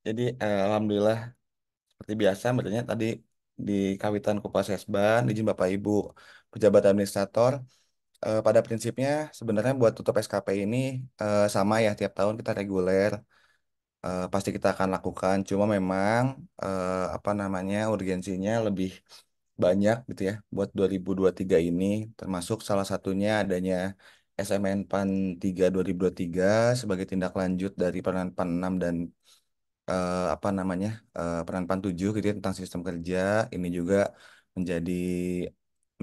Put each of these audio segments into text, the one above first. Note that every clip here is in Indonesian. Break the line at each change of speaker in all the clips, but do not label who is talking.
Jadi alhamdulillah seperti biasa sebenarnya tadi di kawitan Kupas Esban izin Bapak Ibu pejabat administrator pada prinsipnya sebenarnya buat tutup SKP ini sama ya tiap tahun kita reguler pasti kita akan lakukan cuma memang apa namanya urgensinya lebih banyak gitu ya buat 2023 ini termasuk salah satunya adanya SMN PAN 3 2023 sebagai tindak lanjut dari Permen PAN 6 dan apa namanya Permen 7 gitu ya tentang sistem kerja ini juga menjadi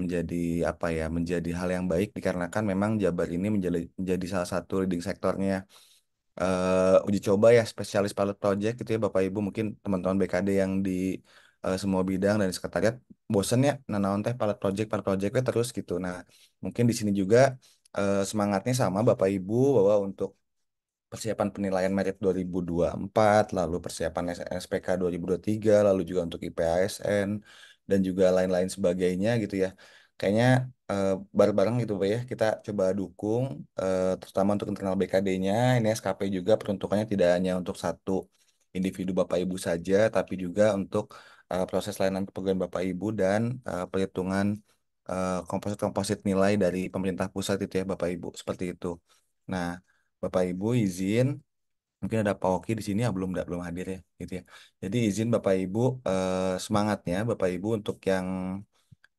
menjadi apa ya menjadi hal yang baik dikarenakan memang Jabar ini menjadi salah satu leading sektornya uji coba ya spesialis pilot project gitu ya Bapak Ibu mungkin teman-teman BKD yang di semua bidang dan di sekretariat bosen ya nanaon teh pilot project terus gitu nah mungkin di sini juga semangatnya sama Bapak Ibu bahwa untuk persiapan penilaian merit 2024, lalu persiapan SPK 2023, lalu juga untuk IPASN, dan juga lain-lain sebagainya gitu ya. Kayaknya bareng-bareng gitu Pak ya, kita coba dukung, terutama untuk internal BKD-nya, ini SKP juga peruntukannya tidak hanya untuk satu individu Bapak Ibu saja, tapi juga untuk proses layanan kepegawaian Bapak Ibu dan perhitungan komposit-komposit nilai dari pemerintah pusat itu ya Bapak Ibu, seperti itu. Nah, Bapak Ibu izin, mungkin ada Pak Oki di sini ya belum hadir ya, gitu ya. Jadi izin Bapak Ibu semangatnya Bapak Ibu untuk yang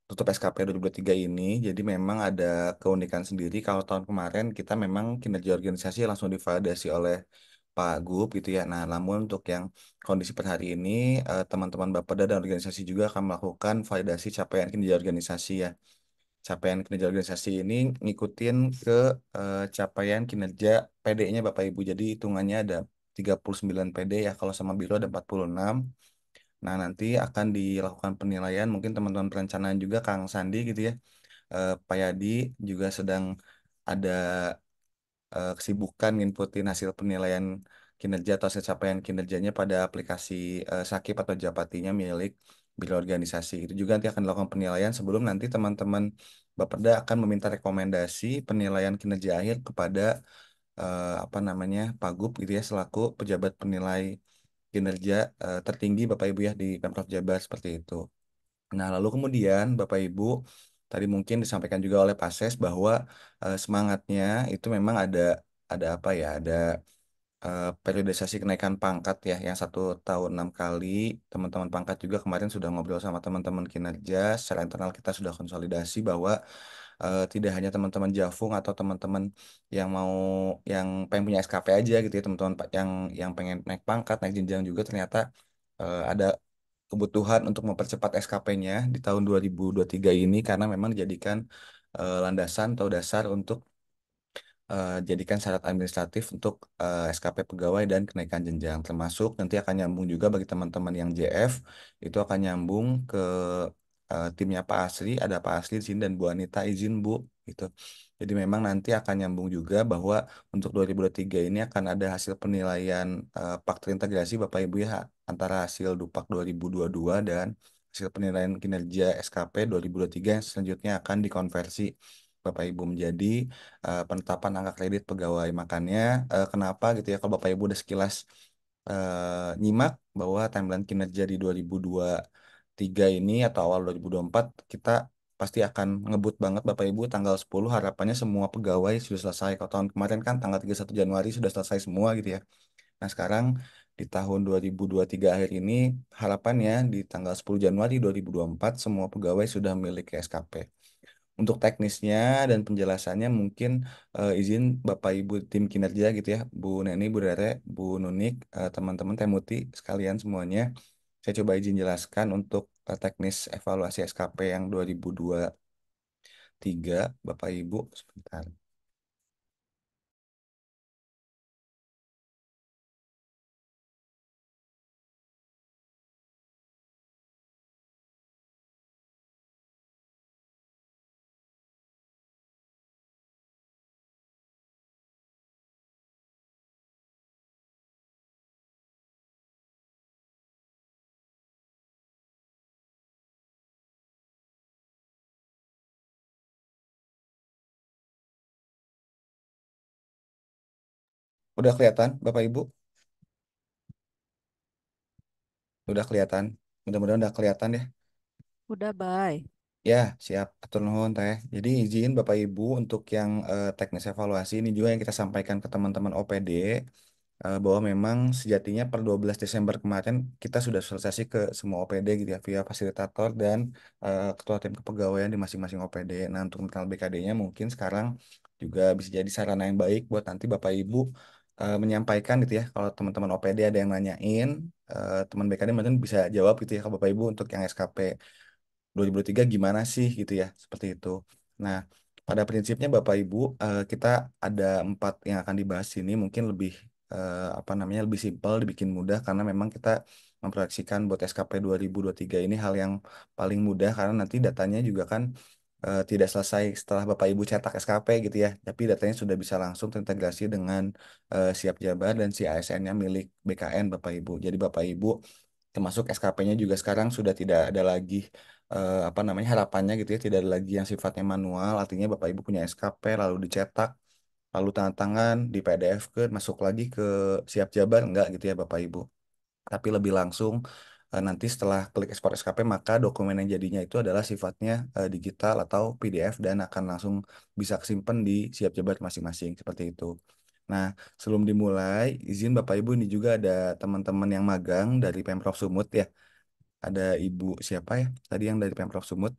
tutup SKP 2023 ini. Jadi memang ada keunikan sendiri. Kalau tahun kemarin kita memang kinerja organisasi langsung divalidasi oleh Pak Gub gitu ya. Nah, namun untuk yang kondisi per hari ini teman-teman Bapeda dan organisasi juga akan melakukan validasi capaian kinerja organisasi ya capaian kinerja organisasi ini ngikutin ke capaian kinerja PD-nya Bapak Ibu. Jadi hitungannya ada 39 PD ya, kalau sama Biro ada 46. Nah, nanti akan dilakukan penilaian, mungkin teman-teman perencanaan juga Kang Sandi gitu ya. Pak Yadi juga sedang ada kesibukan nginputin hasil penilaian kinerja atau hasil capaian kinerjanya pada aplikasi Sakip atau Japatinya milik biro organisasi. Itu juga nanti akan dilakukan penilaian sebelum nanti teman-teman Bapeda akan meminta rekomendasi penilaian kinerja akhir kepada apa namanya Pagub gitu ya selaku pejabat penilai kinerja tertinggi Bapak Ibu ya di Pemprov Jabar seperti itu. Nah, lalu kemudian Bapak Ibu tadi mungkin disampaikan juga oleh Pak Ses bahwa semangatnya itu memang ada apa ya, ada periodisasi kenaikan pangkat ya, yang 1 tahun 6 kali. Teman-teman pangkat juga kemarin sudah ngobrol sama teman-teman kinerja, secara internal kita sudah konsolidasi bahwa tidak hanya teman-teman Jafung atau teman-teman yang mau yang pengen punya SKP aja gitu ya, teman-teman yang pengen naik pangkat, naik jenjang juga ternyata ada kebutuhan untuk mempercepat SKP-nya di tahun 2023 ini karena memang dijadikan landasan atau dasar untuk jadikan syarat administratif untuk SKP pegawai dan kenaikan jenjang. Termasuk nanti akan nyambung juga bagi teman-teman yang JF, itu akan nyambung ke timnya Pak Asri, ada Pak Asri di sini dan Bu Anita izin Bu, gitu. Jadi memang nanti akan nyambung juga bahwa untuk 2023 ini akan ada hasil penilaian faktor integrasi Bapak Ibu ya antara hasil Dupak 2022 dan hasil penilaian kinerja SKP 2023 yang selanjutnya akan dikonversi Bapak Ibu menjadi penetapan angka kredit pegawai. Makanya kenapa gitu ya kalau Bapak Ibu udah sekilas nyimak bahwa timeline kinerja di 2023 ini atau awal 2024 kita pasti akan ngebut banget Bapak Ibu tanggal 10 harapannya semua pegawai sudah selesai. Kalau tahun kemarin kan tanggal 31 Januari sudah selesai semua gitu ya. Nah, sekarang di tahun 2023 akhir ini harapannya di tanggal 10 Januari 2024 semua pegawai sudah memiliki SKP. Untuk teknisnya dan penjelasannya mungkin izin Bapak Ibu tim kinerja gitu ya, Bu Neni, Bu Rere, Bu Nunik, teman-teman Temuti sekalian semuanya. Saya coba izin jelaskan untuk teknis evaluasi SKP yang 2023, Bapak Ibu, sebentar. Udah kelihatan, Bapak Ibu? Udah kelihatan. Mudah-mudahan udah kelihatan ya.
Udah, bye.
Ya, siap. Atur nuhun teh. Jadi izin Bapak Ibu untuk yang teknis evaluasi ini juga yang kita sampaikan ke teman-teman OPD bahwa memang sejatinya per 12 Desember kemarin kita sudah sosialisasi ke semua OPD gitu ya via fasilitator dan ketua tim kepegawaian di masing-masing OPD. Nah, untuk internal BKD-nya mungkin sekarang juga bisa jadi sarana yang baik buat nanti Bapak Ibu menyampaikan gitu ya. Kalau teman-teman OPD ada yang nanyain, teman BKD mungkin bisa jawab gitu ya ke Bapak Ibu untuk yang SKP 2023 gimana sih gitu ya, seperti itu. Nah, pada prinsipnya Bapak Ibu, kita ada 4 yang akan dibahas ini mungkin lebih apa namanya lebih simpel, dibikin mudah karena memang kita memproyeksikan buat SKP 2023 ini hal yang paling mudah karena nanti datanya juga kan tidak selesai setelah Bapak Ibu cetak SKP gitu ya, tapi datanya sudah bisa langsung terintegrasi dengan siap jabar dan si ASN-nya milik BKN Bapak Ibu. Jadi Bapak Ibu termasuk SKP-nya juga sekarang sudah tidak ada lagi apa namanya harapannya gitu ya, tidak ada lagi yang sifatnya manual, artinya Bapak Ibu punya SKP lalu dicetak lalu tanda tangan di PDF ke masuk lagi ke siap jabar enggak gitu ya Bapak Ibu, tapi lebih langsung nanti setelah klik ekspor SKP maka dokumen yang jadinya itu adalah sifatnya digital atau PDF dan akan langsung bisa kesimpan di siap jabar masing-masing seperti itu. Nah, sebelum dimulai, izin Bapak Ibu ini juga ada teman-teman yang magang dari Pemprov Sumut ya. Ada Ibu siapa ya? Tadi yang dari Pemprov Sumut,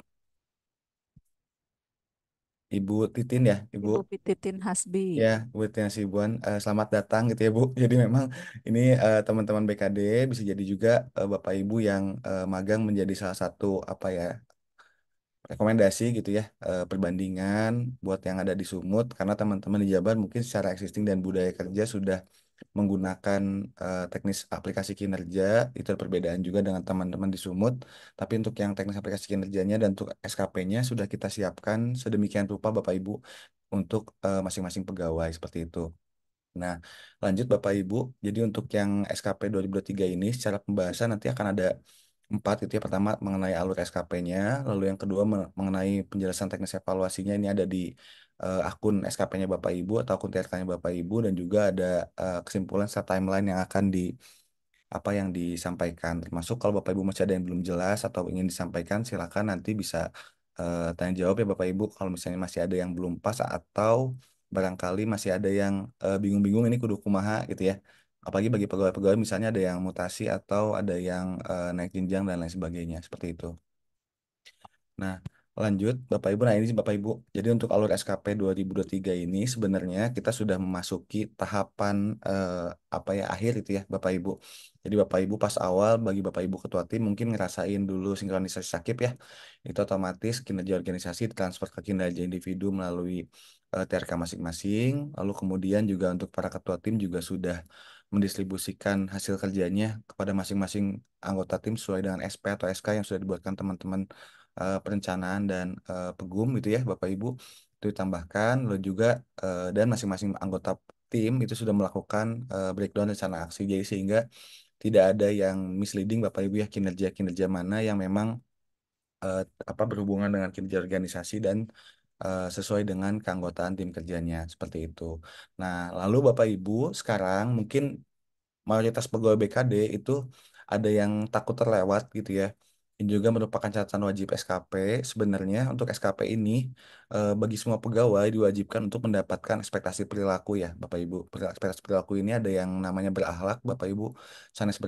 Ibu Titin ya, Ibu.
Ibu Pititin Hasbi.
Ya, Bu Titin Hasibuan, selamat datang gitu ya Bu. Jadi memang ini teman-teman BKD bisa jadi juga Bapak Ibu yang magang menjadi salah satu apa ya rekomendasi gitu ya perbandingan buat yang ada di Sumut karena teman-teman di Jabar mungkin secara existing dan budaya kerja sudah menggunakan teknis aplikasi kinerja itu ada perbedaan juga dengan teman-teman di Sumut, tapi untuk yang teknis aplikasi kinerjanya dan untuk SKP-nya sudah kita siapkan sedemikian rupa Bapak Ibu untuk masing-masing pegawai seperti itu. Nah, lanjut Bapak Ibu. Jadi untuk yang SKP 2023 ini secara pembahasan nanti akan ada 4 itu ya. Pertama mengenai alur SKP-nya, lalu yang kedua mengenai penjelasan teknis evaluasinya ini ada di akun SKP-nya Bapak Ibu atau akun TRK-nya Bapak Ibu dan juga ada kesimpulan serta timeline yang akan di apa yang disampaikan. Termasuk kalau Bapak Ibu masih ada yang belum jelas atau ingin disampaikan, silakan nanti bisa tanya jawab ya Bapak Ibu. Kalau misalnya masih ada yang belum pas atau barangkali masih ada yang bingung-bingung ini kudu kumaha gitu ya. Apalagi bagi pegawai-pegawai misalnya ada yang mutasi atau ada yang naik jenjang dan lain sebagainya. Seperti itu. Nah, lanjut Bapak Ibu. Nah, ini sih Bapak Ibu. Jadi untuk alur SKP 2023 ini sebenarnya kita sudah memasuki tahapan apa ya akhir itu ya Bapak Ibu. Jadi Bapak Ibu pas awal bagi Bapak Ibu ketua tim mungkin ngerasain dulu sinkronisasi sakit ya. Itu otomatis kinerja organisasi transfer ke kinerja individu melalui TRK masing-masing. Lalu kemudian juga untuk para ketua tim juga sudah mendistribusikan hasil kerjanya kepada masing-masing anggota tim sesuai dengan SP atau SK yang sudah dibuatkan teman-teman perencanaan dan Pegum gitu ya Bapak Ibu itu ditambahkan lalu juga dan masing-masing anggota tim itu sudah melakukan breakdown rencana aksi jadi sehingga tidak ada yang misleading Bapak Ibu ya kinerja-kinerja mana yang memang eh, apa berhubungan dengan kinerja organisasi dan sesuai dengan keanggotaan tim kerjanya seperti itu. Nah, lalu Bapak Ibu sekarang mungkin mayoritas pegawai BKD itu ada yang takut terlewat gitu ya. Ini juga merupakan catatan wajib SKP. Sebenarnya untuk SKP ini bagi semua pegawai diwajibkan untuk mendapatkan ekspektasi perilaku ya, Bapak Ibu. Ekspektasi perilaku ini ada yang namanya berakhlak, Bapak Ibu. Sanes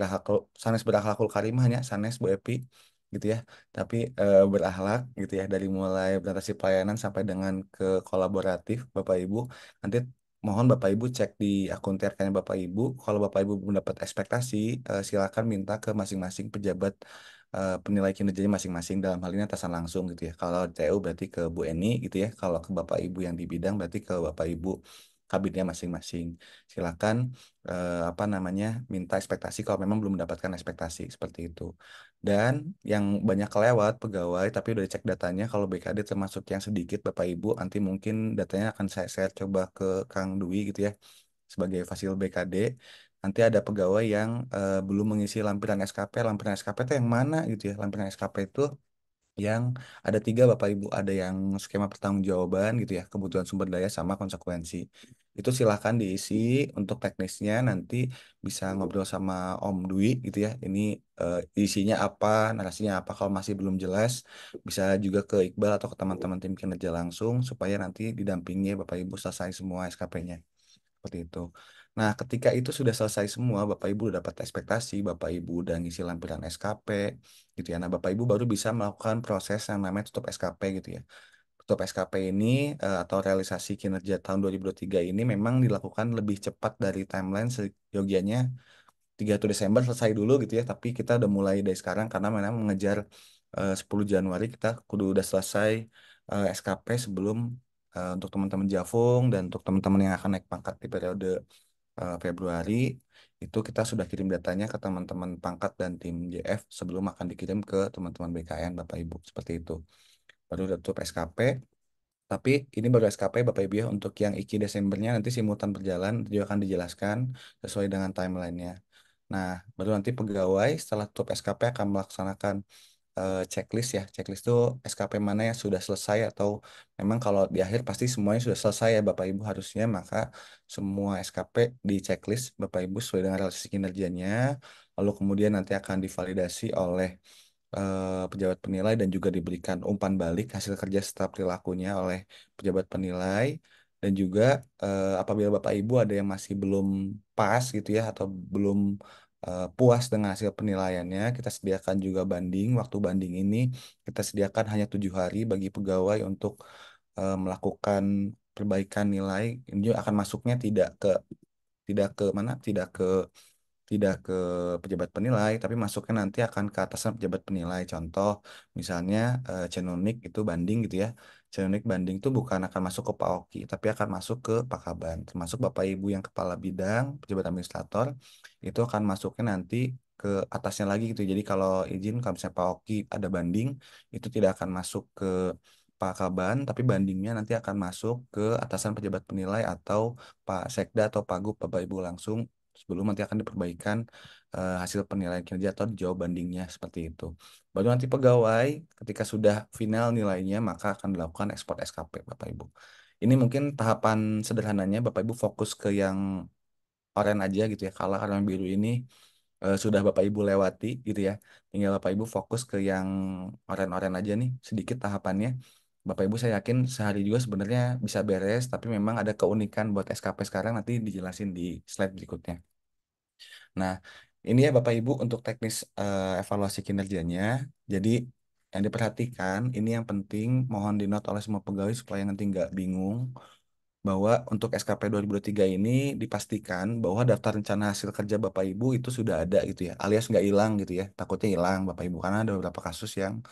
berakhlakul karimah ya, Sanes Bu Epi gitu ya. Tapi berakhlak gitu ya dari mulai berorientasi pelayanan sampai dengan ke kolaboratif Bapak Ibu. Nanti mohon Bapak Ibu cek di akun TRK-nya Bapak Ibu. Kalau Bapak Ibu mendapat ekspektasi, silakan minta ke masing-masing pejabat penilai kinerjanya masing-masing. Dalam hal ini atasan langsung gitu ya. Kalau TU berarti ke Bu Eni gitu ya. Kalau ke Bapak Ibu yang di bidang berarti ke Bapak Ibu kabinnya masing-masing. Silakan apa namanya minta ekspektasi kalau memang belum mendapatkan ekspektasi seperti itu. Dan yang banyak kelewat pegawai tapi udah dicek datanya kalau BKD termasuk yang sedikit Bapak Ibu nanti mungkin datanya akan saya coba ke Kang Dwi gitu ya sebagai fasil BKD. Nanti ada pegawai yang belum mengisi lampiran SKP. Lampiran SKP itu yang mana gitu ya? Lampiran SKP itu yang ada tiga Bapak Ibu, ada yang skema pertanggungjawaban gitu ya, kebutuhan sumber daya sama konsekuensi. Itu silahkan diisi untuk teknisnya nanti bisa ngobrol sama Om Dwi gitu ya. Ini isinya apa, narasinya apa kalau masih belum jelas, bisa juga ke Iqbal atau ke teman-teman tim kinerja langsung supaya nanti didampingi Bapak Ibu selesai semua SKP-nya. Seperti itu. Nah, ketika itu sudah selesai semua, Bapak Ibu udah dapat ekspektasi, Bapak Ibu udah ngisi lampiran SKP, gitu ya. Nah, Bapak Ibu baru bisa melakukan proses yang namanya tutup SKP gitu ya. Tutup SKP ini atau realisasi kinerja tahun 2023 ini memang dilakukan lebih cepat dari timeline seyogianya 31 Desember selesai dulu gitu ya. Tapi kita udah mulai dari sekarang karena memang mengejar 10 Januari kita kudu udah selesai SKP sebelum untuk teman-teman Javung dan untuk teman-teman yang akan naik pangkat di periode Februari itu kita sudah kirim datanya ke teman-teman pangkat dan tim JF sebelum akan dikirim ke teman-teman BKN Bapak Ibu seperti itu. Baru udah tutup SKP, tapi ini baru SKP Bapak Ibu ya untuk yang IKI Desembernya nanti simultan berjalan juga akan dijelaskan sesuai dengan timelinenya. Nah, baru nanti pegawai setelah tutup SKP akan melaksanakan checklist ya. Checklist itu SKP mana yang sudah selesai atau memang kalau di akhir pasti semuanya sudah selesai ya Bapak Ibu harusnya maka semua SKP di checklist Bapak Ibu sesuai dengan realisasi kinerjanya. Lalu kemudian nanti akan divalidasi oleh pejabat penilai dan juga diberikan umpan balik hasil kerja serta perilakunya oleh pejabat penilai dan juga apabila Bapak Ibu ada yang masih belum pas gitu ya atau belum puas dengan hasil penilaiannya kita sediakan juga banding. Waktu banding ini kita sediakan hanya 7 hari bagi pegawai untuk melakukan perbaikan nilai. Ini juga akan masuknya tidak ke mana tidak ke pejabat penilai, tapi masuknya nanti akan ke atasan pejabat penilai. Contoh, misalnya Cenonik itu banding gitu ya. Cenonik banding itu bukan akan masuk ke Pak Oki, tapi akan masuk ke Pak Kaban. Termasuk Bapak Ibu yang kepala bidang, pejabat administrator, itu akan masuknya nanti ke atasnya lagi gitu. Jadi kalau izin, kalau misalnya Pak Oki ada banding, itu tidak akan masuk ke Pak Kaban, tapi bandingnya nanti akan masuk ke atasan pejabat penilai atau Pak Sekda atau Pak Gub Bapak Ibu langsung sebelum nanti akan diperbaikan hasil penilaian kinerja atau dijawab bandingnya seperti itu. Baru nanti pegawai ketika sudah final nilainya maka akan dilakukan ekspor SKP Bapak Ibu. Ini mungkin tahapan sederhananya Bapak Ibu fokus ke yang oranye aja gitu ya. Kalau yang biru ini sudah Bapak Ibu lewati gitu ya. Tinggal Bapak Ibu fokus ke yang oranye-oranye aja nih sedikit tahapannya. Bapak Ibu saya yakin sehari juga sebenarnya bisa beres, tapi memang ada keunikan buat SKP sekarang nanti dijelasin di slide berikutnya. Nah, ini ya Bapak Ibu untuk teknis evaluasi kinerjanya. Jadi yang diperhatikan, ini yang penting mohon dinot oleh semua pegawai supaya nanti nggak bingung bahwa untuk SKP 2023 ini dipastikan bahwa daftar rencana hasil kerja Bapak Ibu itu sudah ada gitu ya, alias nggak hilang gitu ya. Takutnya hilang Bapak Ibu karena ada beberapa kasus yang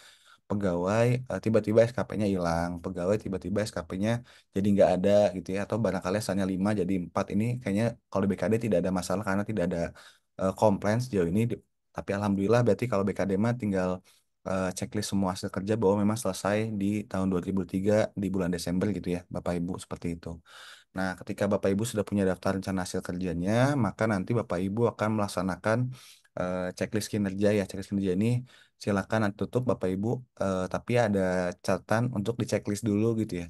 pegawai tiba-tiba SKP-nya hilang, pegawai tiba-tiba SKP-nya jadi nggak ada gitu ya, atau barangkali asalnya 5 jadi 4 ini kayaknya kalau di BKD tidak ada masalah karena tidak ada komplain sejauh ini. Tapi Alhamdulillah berarti kalau BKD mah tinggal checklist semua hasil kerja bahwa memang selesai di tahun 2003 di bulan Desember gitu ya, Bapak Ibu seperti itu. Nah, ketika Bapak Ibu sudah punya daftar rencana hasil kerjanya, maka nanti Bapak Ibu akan melaksanakan checklist kinerja ya. Checklist kinerja ini silakan nanti tutup Bapak Ibu, tapi ada catatan untuk di checklist dulu gitu ya.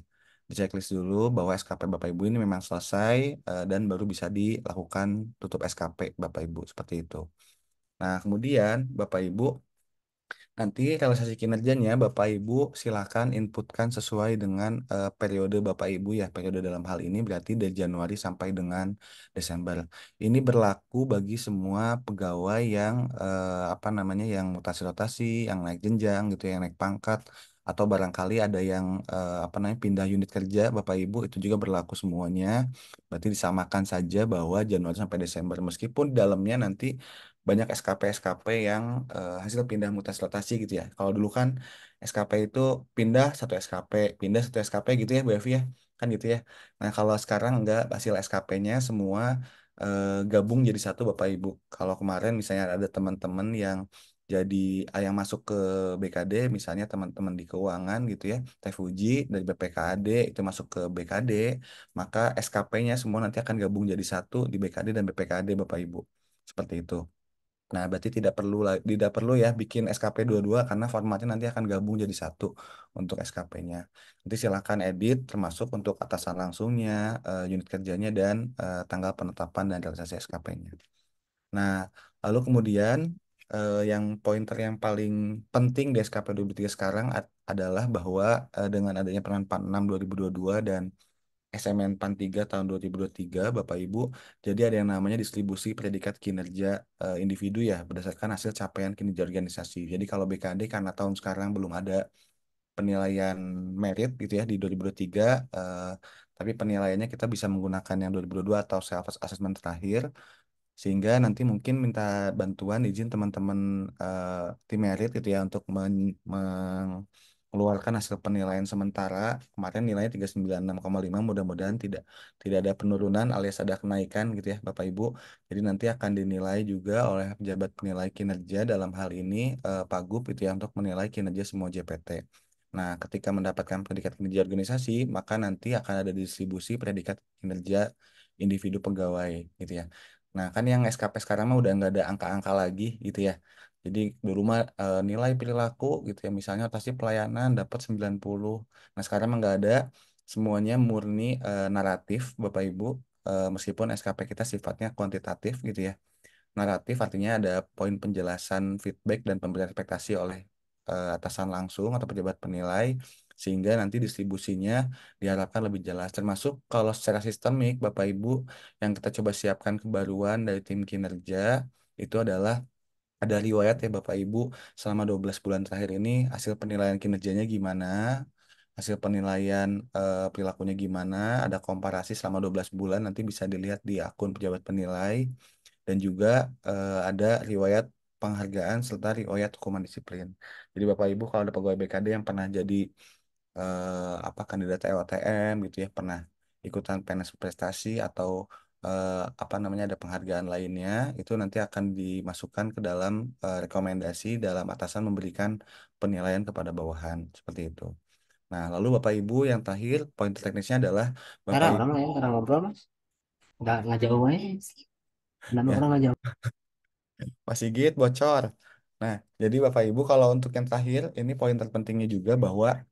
Di checklist dulu bahwa SKP Bapak Ibu ini memang selesai dan baru bisa dilakukan tutup SKP Bapak Ibu seperti itu. Nah, kemudian Bapak Ibu nanti realisasi kinerjanya Bapak Ibu silakan inputkan sesuai dengan periode Bapak Ibu ya. Periode dalam hal ini berarti dari Januari sampai dengan Desember. Ini berlaku bagi semua pegawai yang apa namanya yang mutasi rotasi, yang naik jenjang gitu, yang naik pangkat atau barangkali ada yang apa namanya pindah unit kerja Bapak Ibu itu juga berlaku semuanya. Berarti disamakan saja bahwa Januari sampai Desember meskipun di dalamnya nanti banyak SKP-SKP yang hasil pindah mutasi rotasi gitu ya. Kalau dulu kan SKP itu pindah satu SKP gitu ya Bu Evi ya. Kan gitu ya. Nah kalau sekarang enggak hasil SKP-nya semua gabung jadi satu Bapak Ibu. Kalau kemarin misalnya ada teman-teman yang jadi yang masuk ke BKD misalnya teman-teman di keuangan gitu ya Teh Fuji dari BPKAD itu masuk ke BKD maka SKP-nya semua nanti akan gabung jadi satu di BKD dan BPKAD Bapak Ibu seperti itu. Nah, berarti tidak perlu ya bikin SKP dua-dua karena formatnya nanti akan gabung jadi satu untuk SKP-nya. Nanti silakan edit termasuk untuk atasan langsungnya, unit kerjanya dan tanggal penetapan dan realisasi SKP-nya. Nah, lalu kemudian yang pointer yang paling penting di SKP 2023 sekarang adalah bahwa dengan adanya Permen 46 2022 dan SMN PAN 3 tahun 2023, Bapak Ibu, jadi ada yang namanya distribusi predikat kinerja individu ya, berdasarkan hasil capaian kinerja organisasi. Jadi kalau BKD karena tahun sekarang belum ada penilaian merit gitu ya di 2023, tapi penilaiannya kita bisa menggunakan yang 2022 atau self assessment terakhir. Sehingga nanti mungkin minta bantuan izin teman-teman tim merit gitu ya untuk mengeluarkan hasil penilaian sementara. Kemarin nilainya 396,5, mudah-mudahan tidak ada penurunan alias ada kenaikan gitu ya Bapak Ibu. Jadi nanti akan dinilai juga oleh pejabat penilai kinerja dalam hal ini Pagub itu ya untuk menilai kinerja semua JPT. Nah, ketika mendapatkan predikat kinerja organisasi, maka nanti akan ada distribusi predikat kinerja individu pegawai gitu ya. Nah, kan yang SKP sekarang mah udah nggak ada angka-angka lagi gitu ya. Jadi dulu mah nilai perilaku gitu ya. Misalnya pasti pelayanan dapat 90. Nah, sekarang mah nggak ada. Semuanya murni naratif, Bapak Ibu. Meskipun SKP kita sifatnya kuantitatif gitu ya. Naratif artinya ada poin penjelasan feedback dan pemberian ekspektasi oleh atasan langsung atau pejabat penilai sehingga nanti distribusinya diharapkan lebih jelas. Termasuk kalau secara sistemik Bapak Ibu yang kita coba siapkan kebaruan dari tim kinerja itu adalah ada riwayat ya Bapak Ibu selama 12 bulan terakhir ini hasil penilaian kinerjanya gimana, hasil penilaian perilakunya gimana, ada komparasi selama 12 bulan nanti bisa dilihat di akun pejabat penilai dan juga ada riwayat penghargaan serta riwayat hukuman disiplin. Jadi Bapak Ibu kalau ada pegawai BKD yang pernah jadi apa kandidat LTM gitu ya, pernah ikutan PNS prestasi atau apa namanya ada penghargaan lainnya, itu nanti akan dimasukkan ke dalam rekomendasi dalam atasan memberikan penilaian kepada bawahan seperti itu. Nah, lalu Bapak Ibu yang terakhir poin teknisnya adalah
Cara
Bapak
orang
Ibu
lah ya, cara ngobrol mas. Nggak jauh aja. Nama
ya
orang nggak jauh.
Mas Sigit bocor. Nah, jadi Bapak Ibu kalau untuk yang terakhir ini poin terpentingnya juga bahwa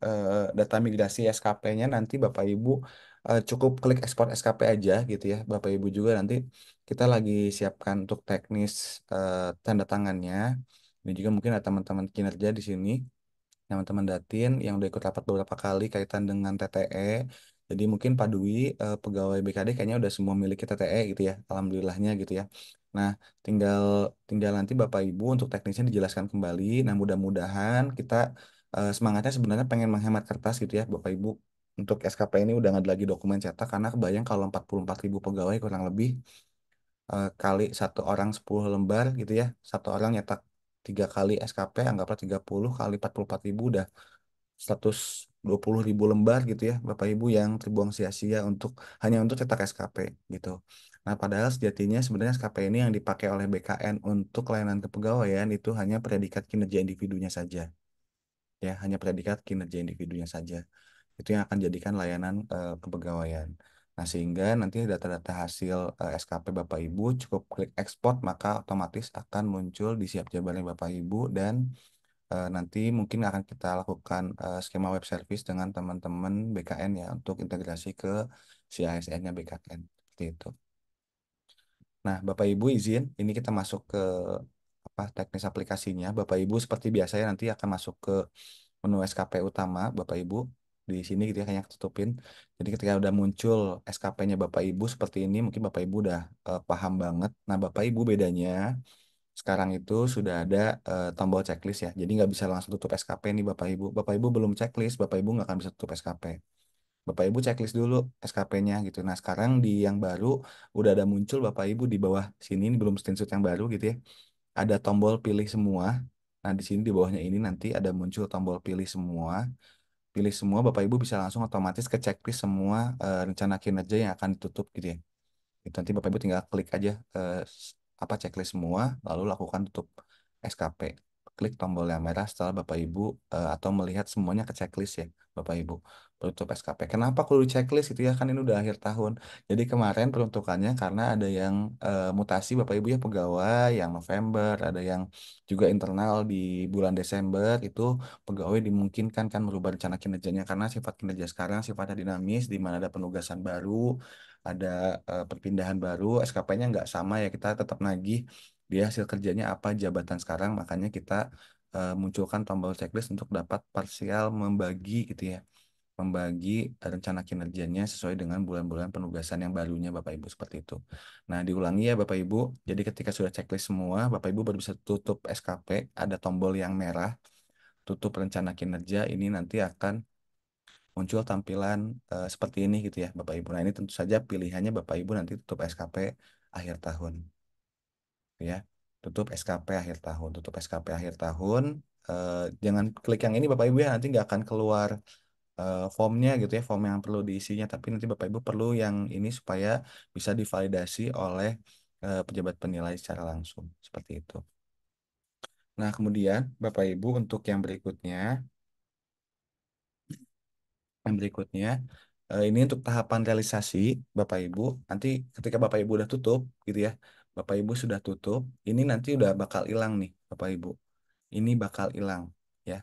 data migrasi SKP-nya nanti Bapak Ibu cukup klik ekspor SKP aja gitu ya. Bapak Ibu juga nanti kita lagi siapkan untuk teknis tanda tangannya. Ini juga mungkin ada teman-teman kinerja di sini teman-teman Datin yang udah ikut rapat beberapa kali kaitan dengan TTE. Jadi mungkin Pak Dwi, pegawai BKD kayaknya udah semua miliki TTE gitu ya, alhamdulillahnya gitu ya. Nah, tinggal tinggal nanti Bapak Ibu untuk teknisnya dijelaskan kembali. Nah, mudah-mudahan kita semangatnya sebenarnya pengen menghemat kertas gitu ya, Bapak Ibu. Untuk SKP ini udah nggak ada lagi dokumen cetak karena kebayang kalau 44.000 pegawai kurang lebih kali satu orang 10 lembar gitu ya. Satu orang nyetak 3 kali SKP, anggaplah 30 kali 44.000 udah 120.000 lembar gitu ya Bapak Ibu yang terbuang sia-sia untuk hanya untuk cetak SKP gitu. Nah padahal sejatinya sebenarnya SKP ini yang dipakai oleh BKN untuk layanan kepegawaian itu hanya predikat kinerja individunya saja ya hanya predikat kinerja individunya saja itu yang akan jadikan layanan kepegawaian. Nah sehingga nanti data-data hasil SKP Bapak Ibu cukup klik ekspor maka otomatis akan muncul di siap jabarannya Bapak Ibu dan nanti mungkin akan kita lakukan skema web service dengan teman-teman BKN ya untuk integrasi ke si ASN-nya BKN. Seperti itu. Nah, Bapak Ibu izin, ini kita masuk ke apa teknis aplikasinya. Bapak Ibu seperti biasa ya nanti akan masuk ke menu SKP utama Bapak Ibu di sini gitu ya kayak tutupin. Jadi ketika udah muncul SKP-nya Bapak Ibu seperti ini, mungkin Bapak Ibu udah paham banget. Nah, Bapak Ibu bedanya sekarang itu sudah ada tombol checklist ya. Jadi nggak bisa langsung tutup SKP nih Bapak Ibu. Bapak Ibu belum checklist, Bapak Ibu nggak akan bisa tutup SKP. Bapak Ibu checklist dulu SKP-nya gitu. Nah sekarang di yang baru udah ada muncul Bapak Ibu di bawah sini, ini belum screenshot yang baru gitu ya. Ada tombol pilih semua. Nah di sini di bawahnya ini nanti ada muncul tombol pilih semua. Pilih semua Bapak Ibu bisa langsung otomatis ke checklist semua rencana kinerja yang akan ditutup gitu ya. Itu nanti Bapak Ibu tinggal klik aja apa checklist semua, lalu lakukan tutup SKP. klik tombol yang merah setelah Bapak Ibu atau melihat semuanya ke checklist ya Bapak Ibu penutup SKP. Kenapa kudu checklist itu ya kan ini udah akhir tahun. Jadi kemarin peruntukannya karena ada yang mutasi Bapak Ibu ya pegawai yang November, ada yang juga internal di bulan Desember itu pegawai dimungkinkan kan merubah rencana kinerjanya karena sifat kinerja sekarang sifatnya dinamis di mana ada penugasan baru, ada perpindahan baru, SKP-nya nggak sama ya kita tetap nagih dia hasil kerjanya apa jabatan sekarang makanya kita munculkan tombol checklist untuk dapat parsial membagi gitu ya membagi rencana kinerjanya sesuai dengan bulan-bulan penugasan yang barunya Bapak Ibu seperti itu. Nah, diulangi ya Bapak Ibu. Jadi ketika sudah checklist semua, Bapak Ibu baru bisa tutup SKP, ada tombol yang merah, tutup rencana kinerja, ini nanti akan muncul tampilan seperti ini gitu ya Bapak Ibu. Nah, ini tentu saja pilihannya Bapak Ibu nanti tutup SKP akhir tahun ya. Tutup SKP akhir tahun, tutup SKP akhir tahun. Jangan klik yang ini Bapak Ibu ya, nanti nggak akan keluar formnya gitu ya, form yang perlu diisinya. Tapi nanti Bapak Ibu perlu yang ini supaya bisa divalidasi oleh pejabat penilai secara langsung. Seperti itu. Nah, kemudian Bapak Ibu untuk yang berikutnya, ini untuk tahapan realisasi Bapak Ibu. Nanti ketika Bapak Ibu udah tutup gitu ya, Bapak Ibu sudah tutup, ini nanti udah bakal hilang nih Bapak Ibu. Ini bakal hilang ya.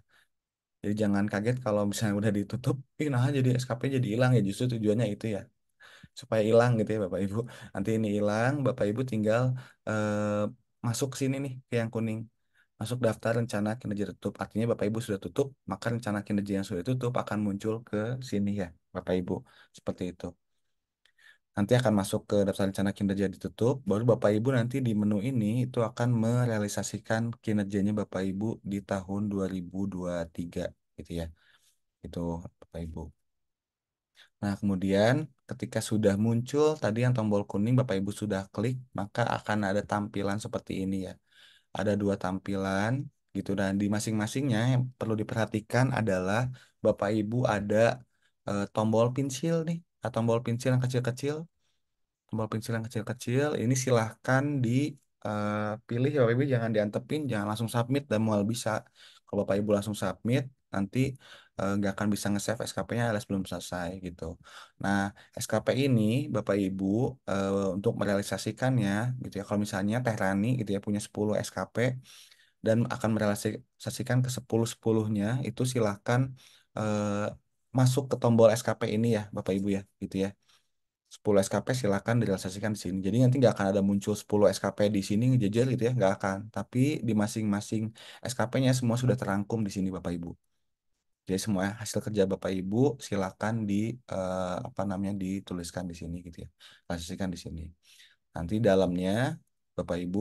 Jadi jangan kaget kalau misalnya udah ditutup, nah jadi SKP jadi hilang ya. Justru tujuannya itu ya supaya hilang gitu ya Bapak Ibu. Nanti ini hilang, Bapak Ibu tinggal masuk ke sini nih ke yang kuning. Masuk daftar rencana kinerja tutup. Artinya Bapak Ibu sudah tutup, maka rencana kinerja yang sudah tutup akan muncul ke sini ya Bapak Ibu. Seperti itu. Nanti akan masuk ke daftar rencana kinerja ditutup, baru Bapak Ibu nanti di menu ini itu akan merealisasikan kinerjanya Bapak Ibu di tahun 2023 gitu ya. Itu Bapak Ibu. Nah, kemudian ketika sudah muncul tadi yang tombol kuning Bapak Ibu sudah klik, maka akan ada tampilan seperti ini ya. Ada dua tampilan gitu dan di masing-masingnya yang perlu diperhatikan adalah Bapak Ibu ada tombol pensil nih, tombol pensil yang kecil-kecil, tombol pensil yang kecil-kecil ini silahkan dipilih ya Bapak Ibu jangan diantepin, jangan langsung submit dan mual bisa. Kalau Bapak Ibu langsung submit nanti nggak akan bisa nge-save SKP-nya alias belum selesai gitu. Nah, SKP ini Bapak Ibu untuk merealisasikannya gitu ya. Kalau misalnya Teh Rani gitu ya punya 10 SKP dan akan merealisasikan ke 10-10-nya itu silahkan eh, masuk ke tombol SKP ini ya Bapak Ibu ya gitu ya. 10 SKP silakan direalisasikan di sini. Jadi nanti nggak akan ada muncul 10 SKP di sini ngejejer gitu ya, nggak akan. Tapi di masing-masing SKP-nya semua sudah terangkum di sini Bapak Ibu. Jadi semua hasil kerja Bapak Ibu silakan apa namanya dituliskan di sini gitu ya. Realisasikan di sini. Nanti dalamnya Bapak Ibu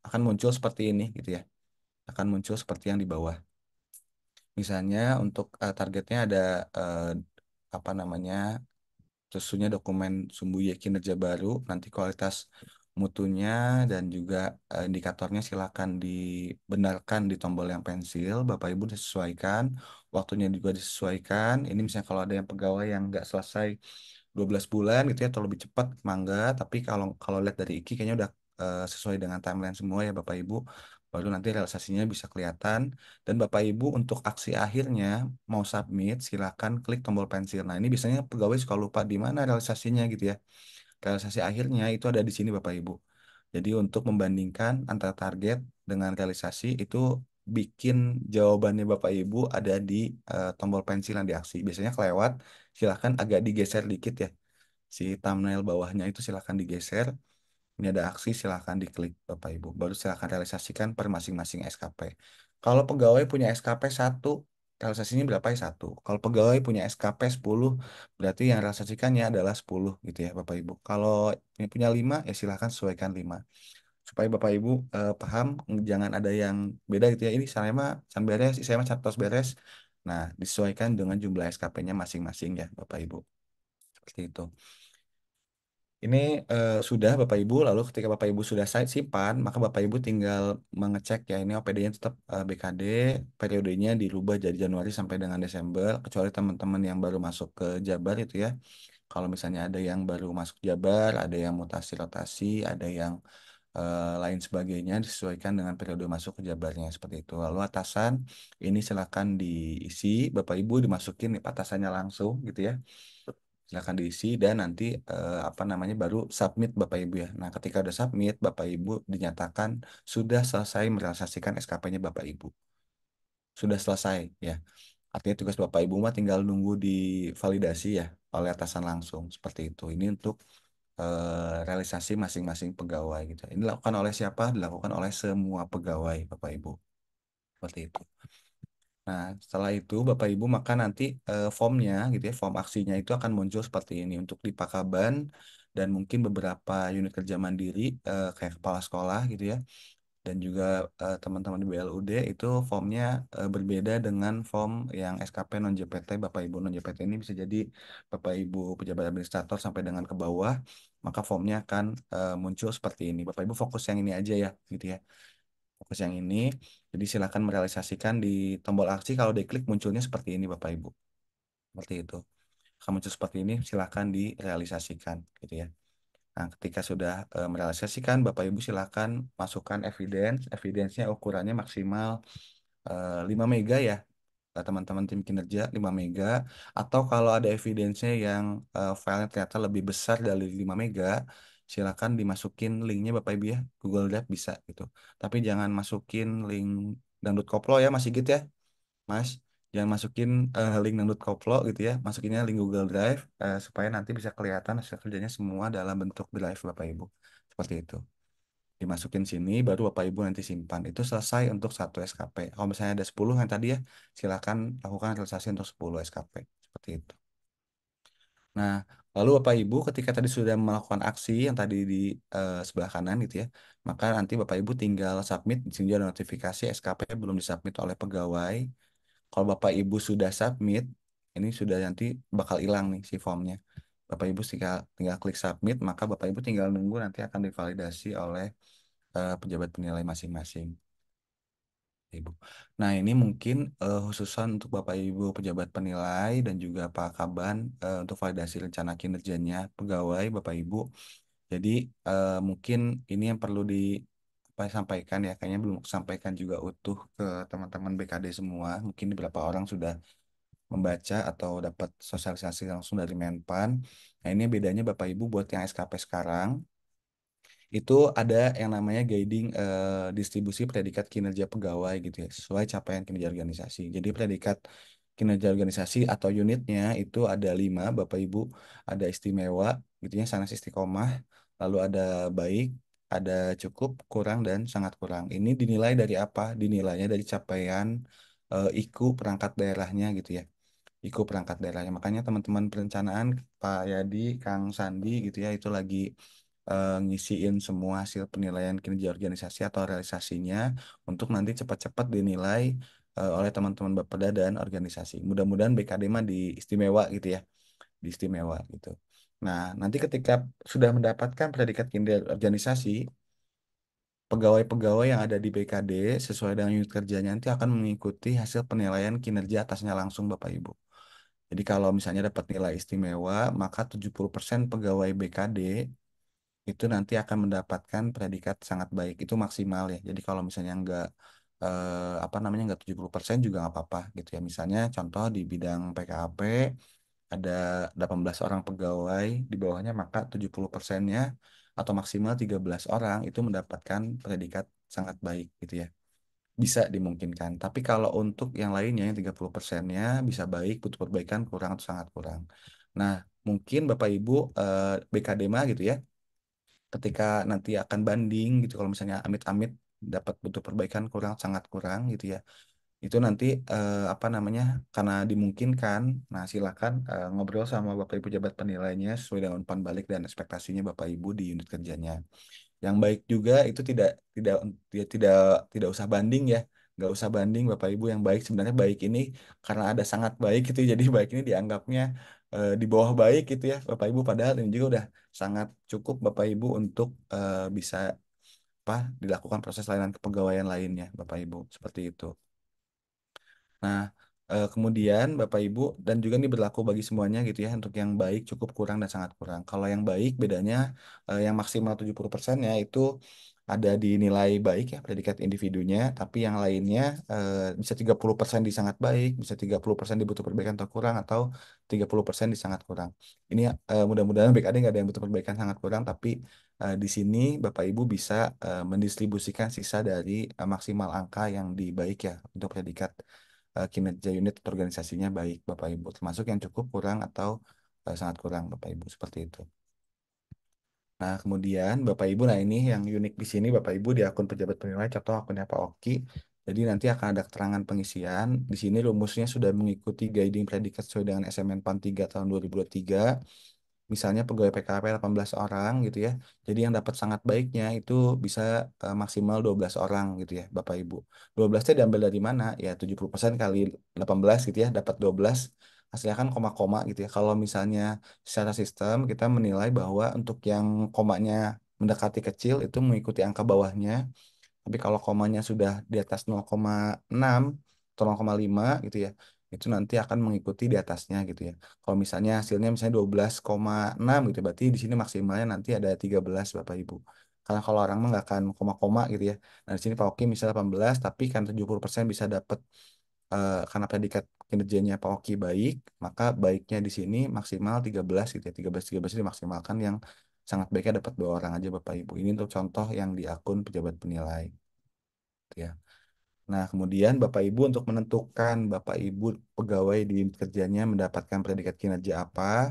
akan muncul seperti ini gitu ya. Akan muncul seperti yang di bawah. Misalnya untuk targetnya ada eh, apa namanya susunya dokumen sumbu ya kinerja baru, nanti kualitas mutunya dan juga indikatornya silakan dibenarkan di tombol yang pensil, Bapak Ibu disesuaikan, waktunya juga disesuaikan. Ini misalnya kalau ada yang pegawai yang nggak selesai 12 bulan gitu ya, atau lebih cepat, mangga. Tapi kalau kalau lihat dari IKI kayaknya udah sesuai dengan timeline semua ya Bapak Ibu. Baru nanti realisasinya bisa kelihatan. Dan Bapak Ibu untuk aksi akhirnya mau submit, silakan klik tombol pensil. Nah, ini biasanya pegawai suka lupa di mana realisasinya gitu ya. Realisasi akhirnya itu ada di sini Bapak Ibu. Jadi untuk membandingkan antara target dengan realisasi itu bikin jawabannya Bapak Ibu ada di tombol pensil yang di aksi. Biasanya kelewat, silahkan agak digeser dikit ya. Si thumbnail bawahnya itu silahkan digeser. Ini ada aksi, silahkan diklik Bapak Ibu. Baru silahkan realisasikan per masing-masing SKP. Kalau pegawai punya SKP 1, realisasinya berapa ya 1. Kalau pegawai punya SKP 10, berarti yang realisasikannya adalah 10 gitu ya Bapak Ibu. Kalau ini punya 5, ya silahkan sesuaikan 5. Supaya Bapak Ibu paham, jangan ada yang beda gitu ya. Ini saya mah can beres, saya mah tos beres. Nah, disesuaikan dengan jumlah SKP-nya masing-masing ya Bapak Ibu. Seperti itu. Ini sudah Bapak Ibu, lalu ketika Bapak Ibu sudah simpan, maka Bapak Ibu tinggal mengecek ya ini OPD-nya tetap BKD, periodenya dirubah jadi Januari sampai dengan Desember, kecuali teman-teman yang baru masuk ke Jabar itu ya. Kalau misalnya ada yang baru masuk Jabar, ada yang mutasi rotasi, ada yang lain sebagainya disesuaikan dengan periode masuk ke jabarnya seperti itu. Lalu atasan ini silakan diisi, Bapak Ibu dimasukin nih atasannya langsung gitu ya. Silakan diisi dan nanti apa namanya baru submit Bapak Ibu ya. Nah, ketika udah submit, Bapak Ibu dinyatakan sudah selesai merealisasikan SKP-nya Bapak Ibu. Sudah selesai ya. Artinya tugas Bapak Ibu mah tinggal nunggu divalidasi ya oleh atasan langsung seperti itu. Ini untuk realisasi masing-masing pegawai gitu. Ini dilakukan oleh siapa? Dilakukan oleh semua pegawai Bapak Ibu. Seperti itu. Nah, setelah itu Bapak Ibu maka nanti formnya gitu ya, form aksinya itu akan muncul seperti ini untuk di Pakaban dan mungkin beberapa unit kerja mandiri kayak kepala sekolah gitu ya. Dan juga teman-teman di BLUD itu formnya berbeda dengan form yang SKP non JPT. Bapak Ibu non JPT ini bisa jadi Bapak Ibu pejabat administrator sampai dengan ke bawah, maka formnya akan muncul seperti ini. Bapak Ibu fokus yang ini aja ya, gitu ya. Fokus yang ini. Jadi silakan merealisasikan di tombol aksi. Kalau diklik munculnya seperti ini Bapak Ibu. Seperti itu. Akan muncul seperti ini, silakan direalisasikan, gitu ya. Nah, ketika sudah merealisasikan, Bapak Ibu silakan masukkan evidence. Evidence-nya ukurannya maksimal 5 mega ya, teman-teman tim kinerja 5 mega. Atau kalau ada evidence-nya yang filenya ternyata lebih besar dari 5 mega, silakan dimasukin linknya Bapak Ibu ya, Google Drive bisa gitu. Tapi jangan masukin link dangdut koplo ya, Mas Sigit ya. Mas, jangan masukin link Dangdut Koplo gitu ya. Masukinnya link Google Drive supaya nanti bisa kelihatan hasil kerjanya semua dalam bentuk Drive Bapak Ibu. Seperti itu. Dimasukin sini baru Bapak Ibu nanti simpan. Itu selesai untuk satu SKP. Kalau misalnya ada 10 yang tadi ya, silakan lakukan realisasi untuk 10 SKP. Seperti itu. Nah, lalu Bapak Ibu ketika tadi sudah melakukan aksi yang tadi di sebelah kanan gitu ya, maka nanti Bapak Ibu tinggal submit. Di sini ada notifikasi SKP belum disubmit oleh pegawai. Kalau Bapak Ibu sudah submit, ini sudah nanti bakal hilang nih si formnya. Bapak Ibu tinggal klik submit, maka Bapak Ibu tinggal nunggu nanti akan divalidasi oleh pejabat penilai masing-masing. Ibu. Nah, ini mungkin khususan untuk Bapak Ibu pejabat penilai dan juga Pak Kaban untuk validasi rencana kinerjanya pegawai Bapak Ibu. Jadi mungkin ini yang perlu sampaikan ya, kayaknya belum sampaikan juga utuh ke teman-teman BKD semua. Mungkin beberapa orang sudah membaca atau dapat sosialisasi langsung dari Menpan. Nah, ini bedanya Bapak Ibu buat yang SKP sekarang itu ada yang namanya guiding distribusi predikat kinerja pegawai gitu ya, sesuai capaian kinerja organisasi. Jadi predikat kinerja organisasi atau unitnya itu ada 5, Bapak Ibu. Ada istimewa, gitu ya, sangat istiqomah. Lalu ada baik, ada cukup, kurang, dan sangat kurang. Ini dinilai dari apa? Dinilainya dari capaian IKU perangkat daerahnya gitu ya. IKU perangkat daerahnya. Makanya teman-teman perencanaan Pak Yadi, Kang Sandi gitu ya itu lagi ngisiin semua hasil penilaian kinerja organisasi atau realisasinya untuk nanti cepat-cepat dinilai oleh teman-teman Bapeda dan organisasi. Mudah-mudahan BKD mah diistimewa gitu ya, diistimewa gitu. Nah, nanti ketika sudah mendapatkan predikat kinerja organisasi, pegawai-pegawai yang ada di BKD sesuai dengan unit kerjanya nanti akan mengikuti hasil penilaian kinerja atasnya langsung Bapak Ibu. Jadi kalau misalnya dapat nilai istimewa, maka 70% pegawai BKD itu nanti akan mendapatkan predikat sangat baik. Itu maksimal ya. Jadi kalau misalnya nggak apa namanya nggak 70% juga nggak apa-apa gitu ya. Misalnya contoh di bidang PKAP ada 18 orang pegawai di bawahnya maka 70%-nya atau maksimal 13 orang itu mendapatkan predikat sangat baik gitu ya. Bisa dimungkinkan. Tapi kalau untuk yang lainnya yang 30%-nya bisa baik, butuh perbaikan, kurang atau sangat kurang. Nah, mungkin Bapak Ibu BKD mah gitu ya, ketika nanti akan banding gitu, kalau misalnya amit-amit dapat butuh perbaikan kurang, sangat kurang gitu ya. Itu nanti apa namanya, karena dimungkinkan, nah silakan ngobrol sama Bapak Ibu jabat penilainya sesuai dengan umpan balik dan ekspektasinya Bapak Ibu di unit kerjanya. Yang baik juga itu tidak tidak usah banding ya, nggak usah banding Bapak Ibu. Yang baik sebenarnya baik ini karena ada sangat baik gitu, jadi baik ini dianggapnya di bawah baik gitu ya Bapak Ibu. Padahal ini juga udah sangat cukup Bapak Ibu untuk bisa apa dilakukan proses layanan kepegawaian lainnya Bapak Ibu seperti itu. Nah, kemudian Bapak Ibu dan juga ini berlaku bagi semuanya gitu ya untuk yang baik, cukup, kurang dan sangat kurang. Kalau yang baik bedanya yang maksimal 70% ya itu ada dinilai baik ya predikat individunya, tapi yang lainnya bisa 30% di sangat baik, bisa 30% dibutuh perbaikan atau kurang, atau 30% di sangat kurang. Ini mudah-mudahan BKD nggak ada yang butuh perbaikan sangat kurang, tapi di sini Bapak Ibu bisa mendistribusikan sisa dari maksimal angka yang di baik ya untuk predikat kinerja unit atau organisasinya baik Bapak Ibu, termasuk yang cukup, kurang, atau sangat kurang Bapak Ibu seperti itu. Nah, kemudian Bapak Ibu, nah ini yang unik di sini Bapak Ibu di akun pejabat penilai, contoh akunnya Pak Oki. Jadi nanti akan ada keterangan pengisian. Di sini rumusnya sudah mengikuti guiding predikat sesuai dengan SMN PAN 3 tahun 2023. Misalnya pegawai PKP 18 orang gitu ya. Jadi yang dapat sangat baiknya itu bisa maksimal 12 orang gitu ya Bapak Ibu. 12 itu diambil dari mana? Ya 70% kali 18 gitu ya, dapat 12. Hasilnya kan koma-koma gitu ya. Kalau misalnya secara sistem kita menilai bahwa untuk yang komanya mendekati kecil itu mengikuti angka bawahnya. Tapi kalau komanya sudah di atas 0,6 atau 0,5 gitu ya, itu nanti akan mengikuti di atasnya gitu ya. Kalau misalnya hasilnya misalnya 12,6 gitu, berarti di sini maksimalnya nanti ada 13 Bapak Ibu. Karena kalau orang mah nggak akan koma-koma gitu ya. Nah, di sini Pak Oki misalnya 18, tapi kan 70% bisa dapat karena predikat kinerjanya Pak Oki baik, maka baiknya di sini maksimal 13 gitu ya. 13 itu dimaksimalkan, yang sangat baiknya dapat 2 orang aja Bapak Ibu. Ini untuk contoh yang di akun pejabat penilai gitu ya. Nah, kemudian Bapak Ibu untuk menentukan Bapak Ibu pegawai di unit kerjanya mendapatkan predikat kinerja apa,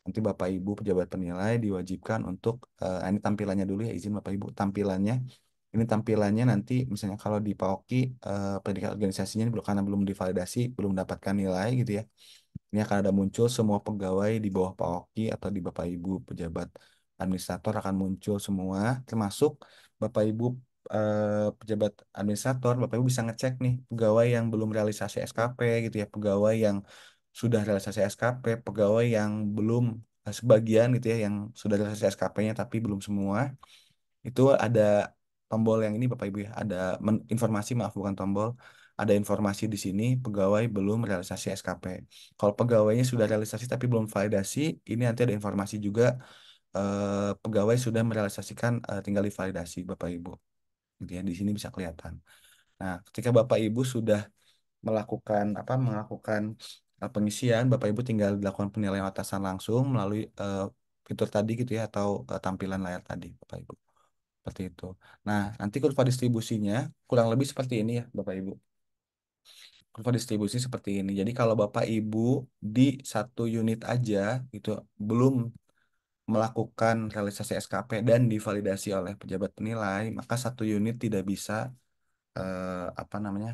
nanti Bapak Ibu pejabat penilai diwajibkan untuk ini tampilannya dulu ya, izin Bapak Ibu tampilannya. Ini tampilannya nanti misalnya kalau di PAOKI predikat organisasinya belum, karena belum divalidasi, belum mendapatkan nilai gitu ya. Ini akan ada muncul semua pegawai di bawah Pak Oki atau di Bapak Ibu pejabat administrator akan muncul semua, termasuk Bapak Ibu pejabat administrator. Bapak Ibu bisa ngecek nih pegawai yang belum realisasi SKP gitu ya, pegawai yang sudah realisasi SKP, pegawai yang belum sebagian gitu ya, yang sudah realisasi SKP-nya tapi belum semua. Itu ada tombol yang ini Bapak Ibu ya, ada informasi, maaf bukan tombol, ada informasi di sini pegawai belum realisasi SKP. Kalau pegawainya sudah realisasi tapi belum validasi, ini nanti ada informasi juga pegawai sudah merealisasikan tinggal divalidasi Bapak Ibu. Gitu ya, di sini bisa kelihatan. Nah, ketika Bapak Ibu sudah melakukan pengisian, Bapak Ibu tinggal dilakukan penilaian atasan langsung melalui fitur tadi gitu ya, atau tampilan layar tadi Bapak Ibu. Seperti itu. Nah, nanti kurva distribusinya kurang lebih seperti ini ya, Bapak Ibu. Kurva distribusi seperti ini. Jadi kalau Bapak Ibu di satu unit aja itu belum melakukan realisasi SKP dan divalidasi oleh pejabat penilai, maka satu unit tidak bisa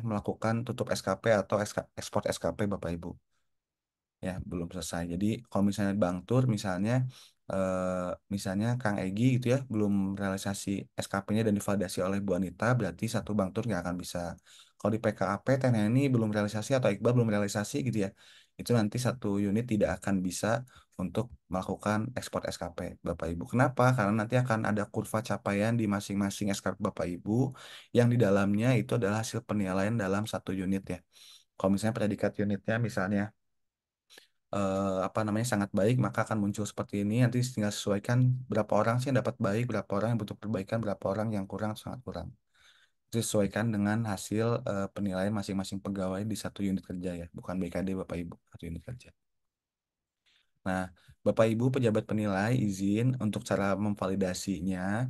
melakukan tutup SKP atau ekspor SKP Bapak Ibu. Ya belum selesai. Jadi kalau misalnya Bang Tur misalnya Kang Egi gitu ya belum realisasi SKP-nya dan divalidasi oleh Bu Anita, berarti satu Bang Tur nggak akan bisa. Kalau di PKAP Teh ini belum realisasi atau Iqbal belum realisasi gitu ya, itu nanti satu unit tidak akan bisa untuk melakukan ekspor SKP Bapak Ibu. Kenapa? Karena nanti akan ada kurva capaian di masing-masing SKP Bapak Ibu yang di dalamnya itu adalah hasil penilaian dalam satu unit ya. Kalau misalnya predikat unitnya misalnya sangat baik, maka akan muncul seperti ini. Nanti tinggal sesuaikan berapa orang sih yang dapat baik, berapa orang yang butuh perbaikan, berapa orang yang kurang, sangat kurang. Itu disesuaikan dengan hasil penilaian masing-masing pegawai di satu unit kerja ya, bukan BKD Bapak Ibu, satu unit kerja. Nah, Bapak Ibu pejabat penilai izin untuk cara memvalidasinya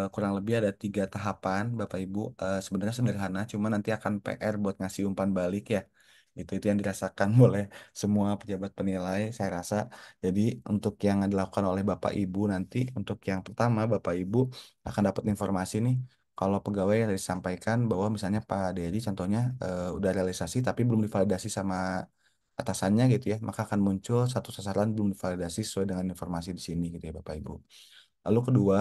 kurang lebih ada 3 tahapan Bapak Ibu. Sebenarnya sederhana, cuma nanti akan PR buat ngasih umpan balik ya. Itu yang dirasakan oleh semua pejabat penilai, saya rasa. Jadi untuk yang dilakukan oleh Bapak Ibu nanti, untuk yang pertama Bapak Ibu akan dapat informasi nih. Kalau pegawai yang disampaikan bahwa misalnya Pak Dedi contohnya udah realisasi tapi belum divalidasi sama atasannya gitu ya, maka akan muncul satu sasaran belum divalidasi sesuai dengan informasi di sini gitu ya Bapak Ibu. Lalu kedua,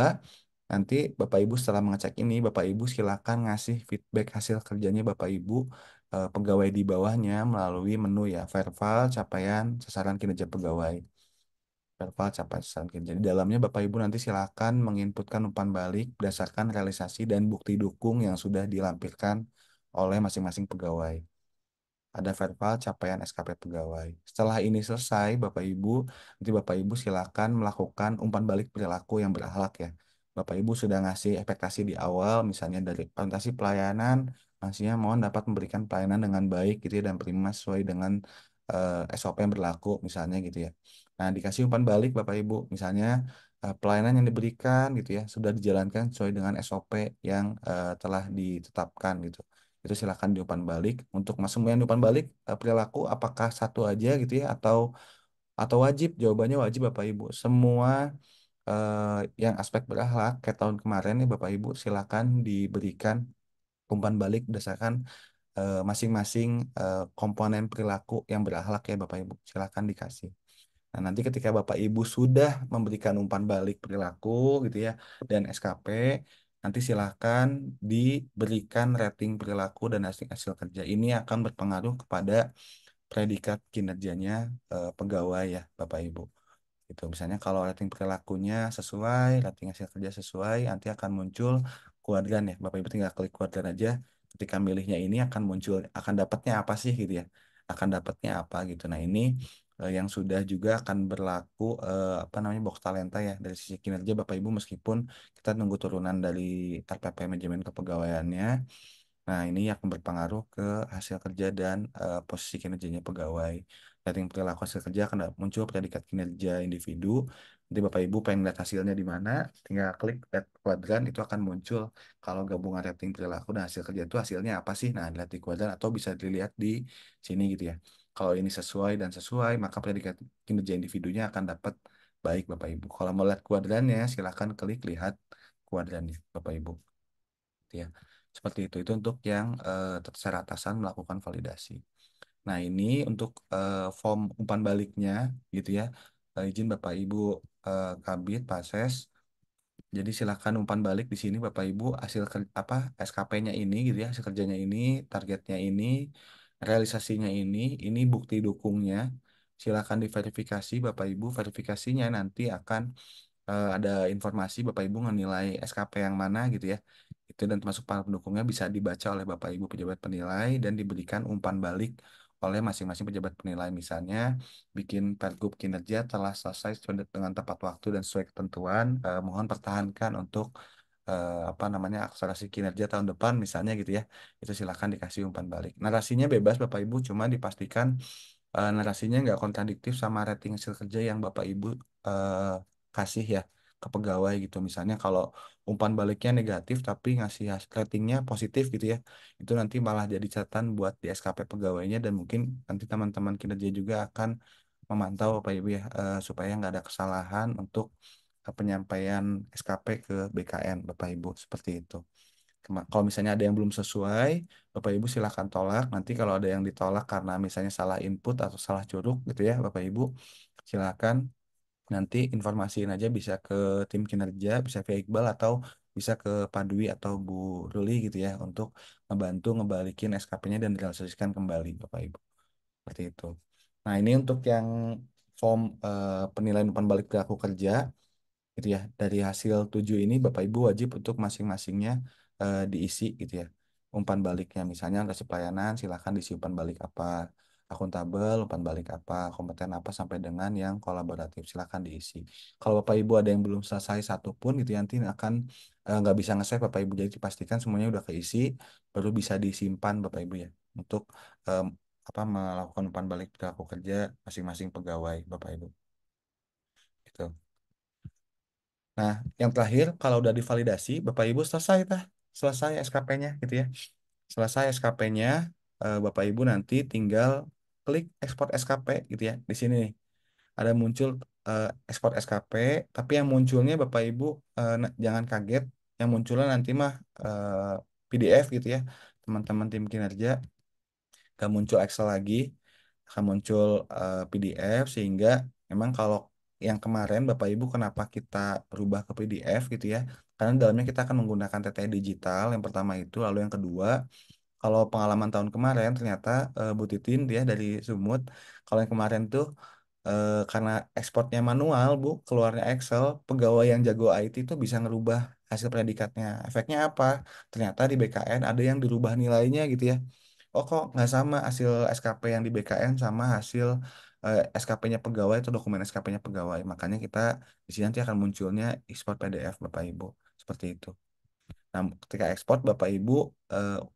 nanti Bapak Ibu setelah mengecek ini, Bapak Ibu silakan ngasih feedback hasil kerjanya Bapak Ibu pegawai di bawahnya melalui menu ya, verbal, capaian, sasaran kinerja pegawai. Verbal, capaian, sasaran kinerja. Di dalamnya Bapak Ibu nanti silakan menginputkan umpan balik berdasarkan realisasi dan bukti dukung yang sudah dilampirkan oleh masing-masing pegawai. Ada verbal capaian SKP pegawai. Setelah ini selesai, Bapak Ibu, nanti Bapak Ibu silakan melakukan umpan balik perilaku yang berakhlak ya. Bapak Ibu sudah ngasih ekspektasi di awal, misalnya dari orientasi pelayanan, maksudnya mohon dapat memberikan pelayanan dengan baik gitu ya dan prima sesuai dengan SOP yang berlaku misalnya gitu ya. Nah, dikasih umpan balik Bapak Ibu, misalnya pelayanan yang diberikan gitu ya sudah dijalankan sesuai dengan SOP yang telah ditetapkan gitu. Itu silakan diumpan balik. Untuk masuk yang diumpan balik perilaku apakah satu aja gitu ya atau wajib? Jawabannya wajib Bapak Ibu. Semua yang aspek berakhlak kayak tahun kemarin nih Bapak Ibu silakan diberikan umpan balik berdasarkan masing-masing komponen perilaku yang berakhlak ya Bapak Ibu. Silakan dikasih. Nah, nanti ketika Bapak Ibu sudah memberikan umpan balik perilaku gitu ya dan SKP, nanti silakan diberikan rating perilaku dan hasil hasil kerja. Ini akan berpengaruh kepada predikat kinerjanya pegawai ya Bapak Ibu. Gitu. Misalnya kalau rating perilakunya sesuai, rating hasil kerja sesuai, nanti akan muncul kuadran ya. Bapak Ibu tinggal klik kuadran aja. Ketika milihnya ini akan muncul, akan dapatnya apa sih gitu ya. Akan dapatnya apa gitu. Nah ini yang sudah juga akan berlaku apa namanya box talenta ya dari sisi kinerja Bapak Ibu meskipun kita nunggu turunan dari RPP manajemen kepegawaiannya. Nah, ini akan berpengaruh ke hasil kerja dan posisi kinerjanya pegawai. Rating perilaku hasil kerja akan muncul predikat kinerja individu. Nanti Bapak Ibu pengen lihat hasilnya di mana, tinggal klik lihat kuadran itu akan muncul. Kalau gabungan rating perilaku dan hasil kerja itu hasilnya apa sih? Nah, dilihat di kuadran atau bisa dilihat di sini gitu ya. Kalau ini sesuai dan sesuai, maka predikat kinerja individunya akan dapat baik Bapak Ibu. Kalau mau lihat kuadrannya, silakan klik lihat kuadrannya Bapak Ibu. Gitu ya. Seperti itu. Itu untuk yang terserah atasan melakukan validasi. Nah, ini untuk form umpan baliknya gitu ya. Izin Bapak Ibu Kabid, Pases. Jadi silakan umpan balik di sini Bapak Ibu hasil apa SKP-nya ini gitu ya, hasil kerjanya ini, targetnya realisasinya ini bukti dukungnya. Silakan diverifikasi Bapak Ibu. Verifikasinya nanti akan ada informasi Bapak Ibu menilai SKP yang mana gitu ya. Itu dan termasuk para pendukungnya bisa dibaca oleh Bapak Ibu pejabat penilai dan diberikan umpan balik oleh masing-masing pejabat penilai. Misalnya bikin pergub kinerja telah selesai sesuai dengan tepat waktu dan sesuai ketentuan. Mohon pertahankan untuk apa namanya akselerasi kinerja tahun depan misalnya gitu ya. Itu silakan dikasih umpan balik. Narasinya bebas Bapak Ibu, cuma dipastikan narasinya nggak kontradiktif sama rating hasil kerja yang Bapak Ibu eh, kasih ya ke pegawai gitu. Misalnya kalau umpan baliknya negatif tapi ngasih ratingnya positif gitu ya, itu nanti malah jadi catatan buat di SKP pegawainya dan mungkin nanti teman-teman kinerja juga akan memantau Bapak Ibu ya supaya nggak ada kesalahan untuk penyampaian SKP ke BKN Bapak Ibu seperti itu. Kalau misalnya ada yang belum sesuai, Bapak Ibu silakan tolak. Nanti kalau ada yang ditolak karena misalnya salah input atau salah curug gitu ya, Bapak Ibu silakan nanti informasiin aja bisa ke tim kinerja, bisa via Iqbal atau bisa ke Pak Dwi atau Bu Ruli gitu ya untuk ngebantu ngebalikin SKP-nya dan direalisasikan kembali Bapak Ibu. Seperti itu. Nah, ini untuk yang form penilaian umpan balik perilaku kerja gitu ya. Dari hasil 7 ini Bapak Ibu wajib untuk masing-masingnya diisi gitu ya. Umpan baliknya misalnya kasih pelayanan silahkan diisi umpan balik apa, akuntabel, umpan balik apa, kompeten apa sampai dengan yang kolaboratif silahkan diisi. Kalau Bapak Ibu ada yang belum selesai satu pun gitu ya, nanti akan nggak bisa nge-save Bapak Ibu, jadi dipastikan semuanya udah keisi baru bisa disimpan Bapak Ibu ya untuk em, apa melakukan umpan balik perilaku kerja masing-masing pegawai Bapak Ibu gitu. Nah, yang terakhir, kalau udah divalidasi, Bapak Ibu selesai tah, selesai SKP-nya gitu ya. Selesai SKP-nya, Bapak Ibu nanti tinggal klik ekspor SKP gitu ya. Di sini nih, ada muncul ekspor SKP, tapi yang munculnya Bapak Ibu jangan kaget, yang munculnya nanti mah PDF gitu ya. Teman-teman tim kinerja gak muncul Excel lagi, akan muncul PDF sehingga memang kalau yang kemarin Bapak Ibu kenapa kita rubah ke PDF gitu ya? Karena dalamnya kita akan menggunakan TT digital yang pertama itu, lalu yang kedua kalau pengalaman tahun kemarin ternyata Bu Titin dia dari Sumut, kalau yang kemarin tuh karena ekspornya manual Bu, keluarnya Excel, pegawai yang jago IT itu bisa ngerubah hasil predikatnya. Efeknya apa? Ternyata di BKN ada yang dirubah nilainya gitu ya. Oh kok nggak sama hasil SKP yang di BKN sama hasil SKP-nya pegawai atau dokumen SKP-nya pegawai. Makanya kita di sini nanti akan munculnya ekspor PDF Bapak Ibu. Seperti itu. Nah, ketika ekspor Bapak Ibu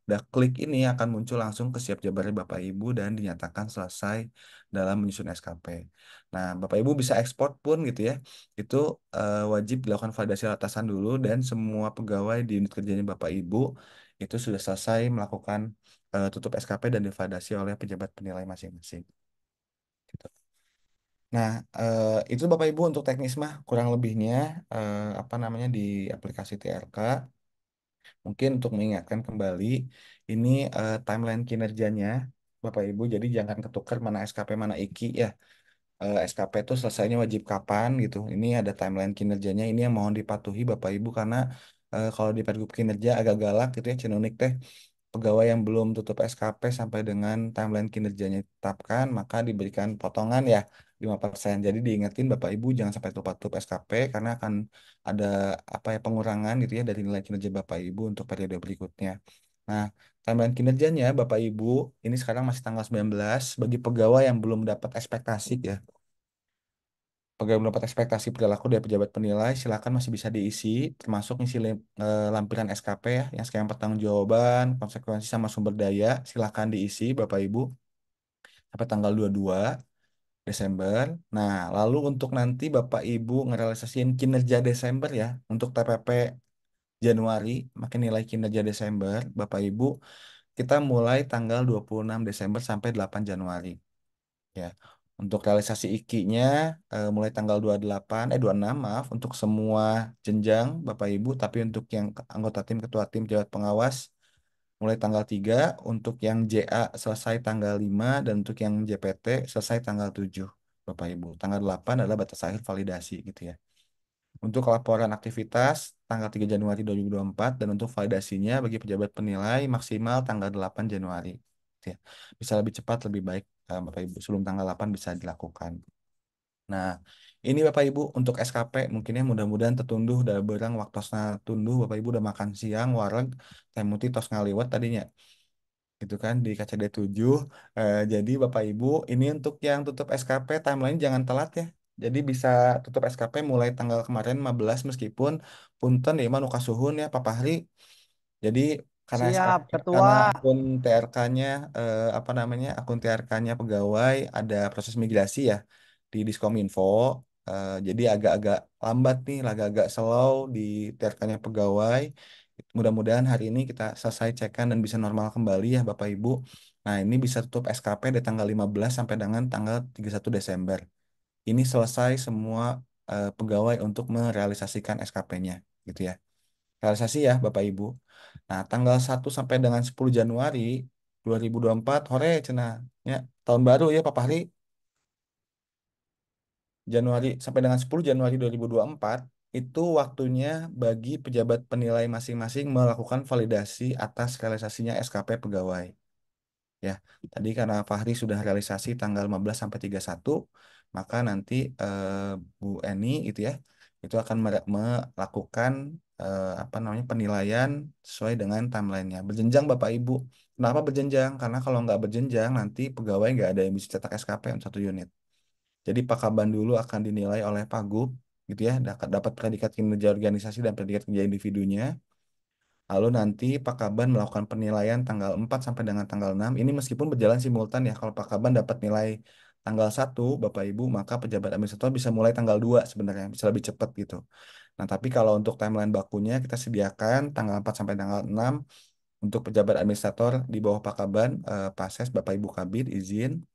udah klik ini akan muncul langsung ke siap jabarnya Bapak Ibu dan dinyatakan selesai dalam menyusun SKP. Nah, Bapak Ibu bisa ekspor pun gitu ya. Itu wajib dilakukan validasi atasan dulu dan semua pegawai di unit kerjanya Bapak Ibu itu sudah selesai melakukan tutup SKP dan divalidasi oleh pejabat penilai masing-masing. Gitu. Nah, itu Bapak Ibu untuk teknis mah kurang lebihnya apa namanya di aplikasi TRK. Mungkin untuk mengingatkan kembali, ini timeline kinerjanya Bapak Ibu, jadi jangan ketukar mana SKP mana IKI ya. SKP itu selesainya wajib kapan gitu. Ini ada timeline kinerjanya, ini yang mohon dipatuhi Bapak Ibu karena kalau di Pergub kinerja agak galak gitu ya, Cenonik teh. Pegawai yang belum tutup SKP sampai dengan timeline kinerjanya ditetapkan, maka diberikan potongan ya 5%. Jadi diingetin Bapak Ibu jangan sampai tutup SKP karena akan ada apa ya pengurangan gitu ya dari nilai kinerja Bapak Ibu untuk periode berikutnya. Nah, timeline kinerjanya Bapak Ibu ini sekarang masih tanggal 19 bagi pegawai yang belum dapat ekspektasi ya. Pegawai belum dapat ekspektasi perilaku dari pejabat penilai, silakan masih bisa diisi, termasuk ngisi lampiran SKP ya, yang sekarang pertanggungjawaban, konsekuensi sama sumber daya, silakan diisi Bapak Ibu sampai tanggal 22 Desember. Nah, lalu untuk nanti Bapak Ibu ngerealisasiin kinerja Desember ya, untuk TPP Januari, makin nilai kinerja Desember, Bapak Ibu, kita mulai tanggal 26 Desember sampai 8 Januari. Ya. Untuk realisasi IKI-nya mulai tanggal 28 26 maaf untuk semua jenjang Bapak Ibu tapi untuk yang anggota tim ketua tim pejabat pengawas mulai tanggal 3 untuk yang JA selesai tanggal 5 dan untuk yang JPT selesai tanggal 7 Bapak Ibu. Tanggal 8 adalah batas akhir validasi gitu ya. Untuk laporan aktivitas tanggal 3 Januari 2024 dan untuk validasinya bagi pejabat penilai maksimal tanggal 8 Januari. Gitu ya. Bisa lebih cepat lebih baik Bapak Ibu sebelum tanggal 8 bisa dilakukan. Nah, ini Bapak Ibu untuk SKP mungkinnya mudah-mudahan tertunduh dan berang waktu tunduh Bapak Ibu udah makan siang wareg teh muti tos ngaliwat tadinya gitu kan di KCD 7. Jadi Bapak Ibu ini untuk yang tutup SKP timeline jangan telat ya. Jadi bisa tutup SKP mulai tanggal kemarin 15 meskipun punten ya mah nu kasuhun ya Pak Fahri. Jadi karena
Siap,
SKP, karena
Ketua.
akun TRK-nya apa namanya akun TRK-nya pegawai ada proses migrasi ya di Diskominfo. Jadi agak-agak lambat nih, agak-agak slow di TRK-nya pegawai. Mudah-mudahan hari ini kita selesai cekan dan bisa normal kembali ya Bapak Ibu. Nah, ini bisa tutup SKP dari tanggal 15 sampai dengan tanggal 31 Desember. Ini selesai semua pegawai untuk merealisasikan SKP-nya gitu ya. Realisasi ya Bapak Ibu. Nah, tanggal 1 sampai dengan 10 Januari 2024 hore cenah ya, tahun baru ya Pak Fahri. Januari sampai dengan 10 Januari 2024 itu waktunya bagi pejabat penilai masing-masing melakukan validasi atas realisasinya SKP pegawai. Ya, tadi karena Fahri sudah realisasi tanggal 15 sampai 31, maka nanti Bu Eni itu ya, itu akan melakukan apa namanya penilaian sesuai dengan timelinenya. Berjenjang Bapak Ibu. Kenapa berjenjang? Karena kalau nggak berjenjang nanti pegawai nggak ada yang bisa cetak SKP untuk satu unit. Jadi Pak Kaban dulu akan dinilai oleh Pagub, gitu ya, dapat predikat kinerja organisasi dan predikat kinerja individunya. Lalu nanti Pak Kaban melakukan penilaian tanggal 4 sampai dengan tanggal 6. Ini meskipun berjalan simultan ya. Kalau Pak Kaban dapat nilai tanggal 1, Bapak Ibu, maka pejabat administrator bisa mulai tanggal 2 sebenarnya. Bisa lebih cepat gitu. Nah, tapi kalau untuk timeline bakunya kita sediakan tanggal 4 sampai tanggal 6 untuk pejabat administrator di bawah Pak Kaban, Pases, Bapak Ibu Kabid, izin.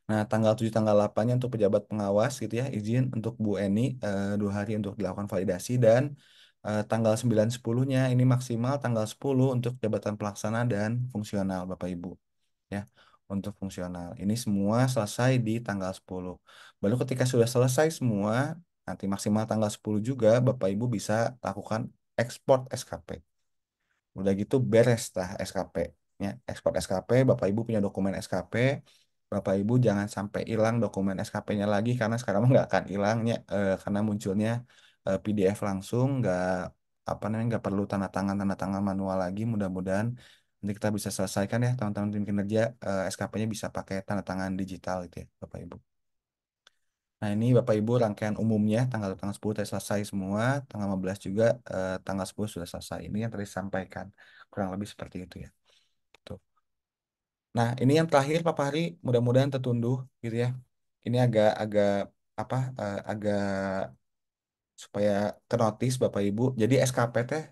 Nah, tanggal 7 tanggal 8-nya untuk pejabat pengawas gitu ya, izin untuk Bu Eni 2 hari untuk dilakukan validasi dan tanggal 9 10-nya ini maksimal tanggal 10 untuk jabatan pelaksana dan fungsional Bapak Ibu ya. Untuk fungsional. Ini semua selesai di tanggal 10. Baru ketika sudah selesai semua, nanti maksimal tanggal 10 juga Bapak Ibu bisa lakukan ekspor SKP. Udah gitu beres lah SKP. Ya, ekspor SKP, Bapak Ibu punya dokumen SKP. Bapak Ibu jangan sampai hilang dokumen SKP-nya lagi karena sekarang mah nggak akan hilangnya karena munculnya PDF langsung nggak apa namanya nggak perlu tanda tangan manual lagi. Mudah-mudahan Nanti kita bisa selesaikan ya teman-teman tim kinerja, SKP-nya bisa pakai tanda tangan digital itu ya Bapak Ibu. Nah ini Bapak Ibu rangkaian umumnya tanggal tanggal 10 tadi selesai semua, tanggal 15 juga tanggal 10 sudah selesai. Ini yang tadi disampaikan kurang lebih seperti itu ya. Tuh. Nah ini yang terakhir Pak Fahri, mudah-mudahan tertunduh gitu ya. Ini agak apa agak supaya ke notice Bapak Ibu. Jadi SKP teh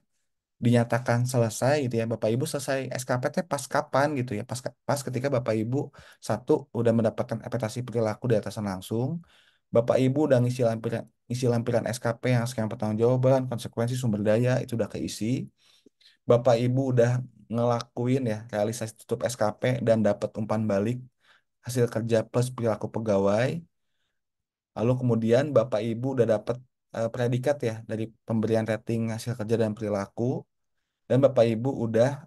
dinyatakan selesai gitu ya Bapak Ibu, selesai SKP teh pas kapan gitu ya, pas ketika Bapak Ibu satu udah mendapatkan ekspektasi perilaku dari atasan langsung, Bapak Ibu udah ngisi lampiran SKP yang skema pertanggungjawaban, konsekuensi, sumber daya itu udah keisi. Bapak Ibu udah ngelakuin ya realisasi tutup SKP dan dapat umpan balik hasil kerja plus perilaku pegawai. Lalu kemudian Bapak Ibu udah dapat predikat ya dari pemberian rating hasil kerja dan perilaku. Dan Bapak Ibu udah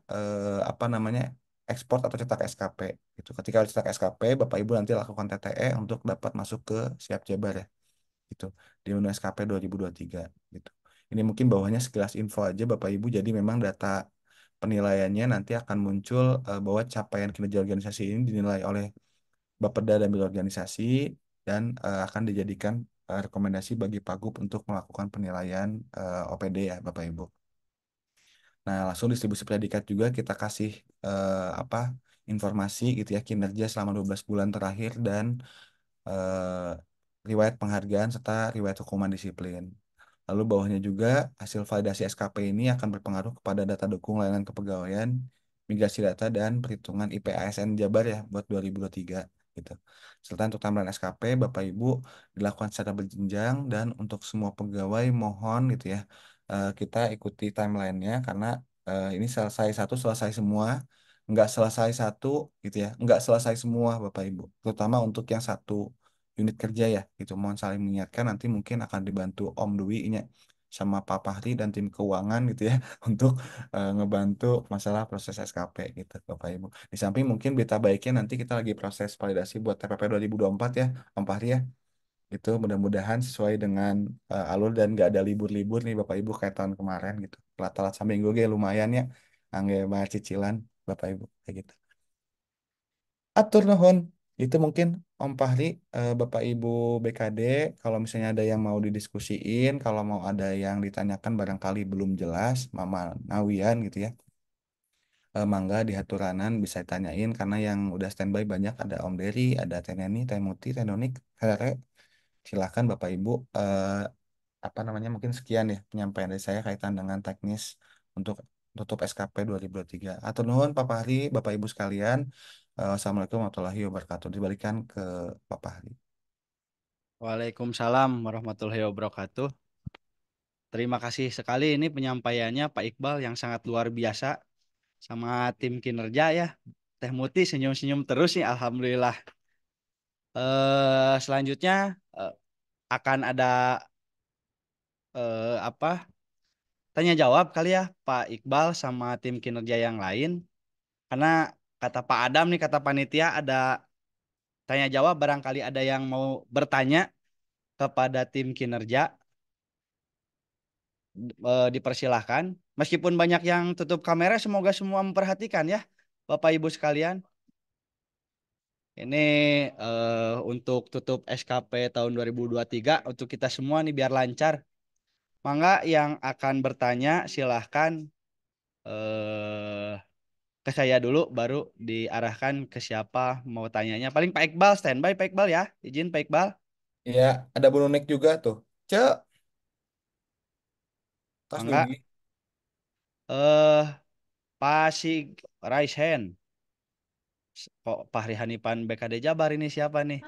apa namanya ekspor atau cetak SKP gitu. Ketika cetak SKP, Bapak Ibu nanti lakukan TTE untuk dapat masuk ke Siap Jabar ya gitu di Undang SKP 2023 gitu. Ini mungkin bawahnya sekilas info aja Bapak Ibu. Jadi memang data penilaiannya nanti akan muncul bahwa capaian kinerja organisasi ini dinilai oleh Bapeda dan Biro Organisasi dan akan dijadikan rekomendasi bagi Pagub untuk melakukan penilaian OPD ya Bapak Ibu. Nah, langsung distribusi predikat juga kita kasih apa informasi gitu ya kinerja selama 12 bulan terakhir dan eh, riwayat penghargaan serta riwayat hukuman disiplin. Lalu bawahnya juga hasil validasi SKP ini akan berpengaruh kepada data dukung layanan kepegawaian, migrasi data dan perhitungan IPASN Jabar ya buat 2023 gitu. Serta untuk tambahan SKP Bapak Ibu dilakukan secara berjenjang dan untuk semua pegawai mohon gitu ya kita ikuti timelinenya karena ini selesai satu selesai semua, nggak selesai satu gitu ya, nggak selesai semua Bapak Ibu, terutama untuk yang satu unit kerja ya gitu. Mohon saling mengingatkan nanti mungkin akan dibantu Om Dwi nya sama Pak Fahri dan tim keuangan gitu ya untuk ngebantu masalah proses SKP gitu Bapak Ibu. Di samping mungkin berita baiknya nanti kita lagi proses validasi buat TPP 2024 ya Om Fahri ya. Itu mudah-mudahan sesuai dengan alur dan gak ada libur-libur nih Bapak Ibu kayak tahun kemarin gitu. Telat-telat seminggu ge lumayan ya. Angge bayar cicilan Bapak Ibu kayak gitu. Atur nuhun. Itu mungkin Om Fahri, Bapak Ibu BKD, kalau misalnya ada yang mau didiskusiin, kalau mau ada yang ditanyakan barangkali belum jelas, Mama Nawian gitu ya. Mangga di haturanan bisa ditanyain karena yang udah standby banyak ada Om Dery, ada Teh Neni, Teh Muti, Teh Nonik, Rere. Silakan Bapak Ibu. Apa namanya mungkin sekian ya penyampaian dari saya kaitan dengan teknis untuk tutup SKP 2023. Atur nuhun Pak Fahri, Bapak Ibu sekalian. Assalamualaikum warahmatullahi wabarakatuh. Dibalikan ke Pak Fahri.
Waalaikumsalam warahmatullahi wabarakatuh. Terima kasih sekali ini penyampaiannya Pak Iqbal yang sangat luar biasa sama tim kinerja ya. Teh Muti senyum-senyum terus nih, alhamdulillah. Selanjutnya eh, akan ada apa? Tanya jawab kali ya Pak Iqbal sama tim kinerja yang lain. Karena kata Pak Adam nih, kata panitia ada tanya jawab, barangkali ada yang mau bertanya kepada tim kinerja. Dipersilahkan. Meskipun banyak yang tutup kamera, semoga semua memperhatikan ya, Bapak Ibu sekalian. Ini untuk tutup SKP tahun 2023 untuk kita semua nih biar lancar. Mangga yang akan bertanya silahkan eh, ke saya dulu, baru diarahkan ke siapa mau tanyanya. Paling Pak Iqbal standby Pak Iqbal ya, izin Pak Iqbal.
Ya, ada Bu Nunik juga tuh. Cek, tos
Mangga
Nuni.
eh Pasig raise hand. Kok Fahri Hanipan BKD Jabar ini siapa nih?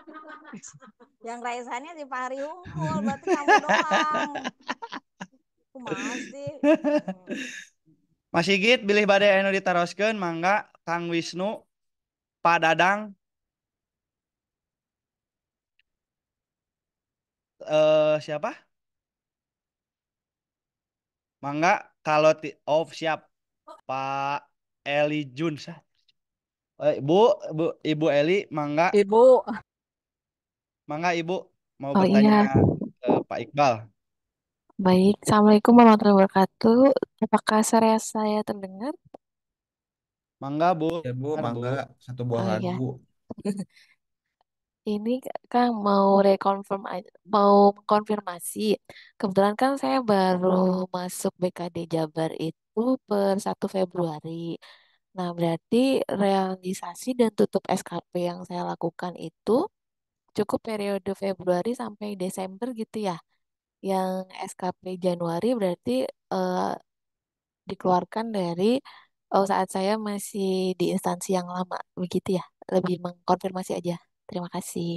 Yang raisannya si Fahri Unggul, berarti kamu doang. Kumaha sih?
Mas Sigit bilih badai anu ditaroskeun mangga Kang Wisnu, Pak Dadang, siapa? Mangga kalau oh siap Pak Eli Jun sah. Ibu Eli mangga
Ibu,
Ibu mau
Oh
bertanya
iya,
ke Pak Iqbal.
baik. Assalamualaikum warahmatullahi wabarakatuh. Apakah suara saya terdengar?
Mangga, Bu.
Ya Bu,
Benar, Bu.
mangga satu buah
Oh
lagu.
ya, ini Kang mau mau konfirmasi. Kebetulan kan saya baru masuk BKD Jabar itu per 1 Februari. Nah, berarti realisasi dan tutup SKP yang saya lakukan itu cukup periode Februari sampai Desember gitu ya. Yang SKP Januari berarti eh, dikeluarkan dari saat saya masih di instansi yang lama, begitu ya. Lebih mengkonfirmasi aja. Terima kasih.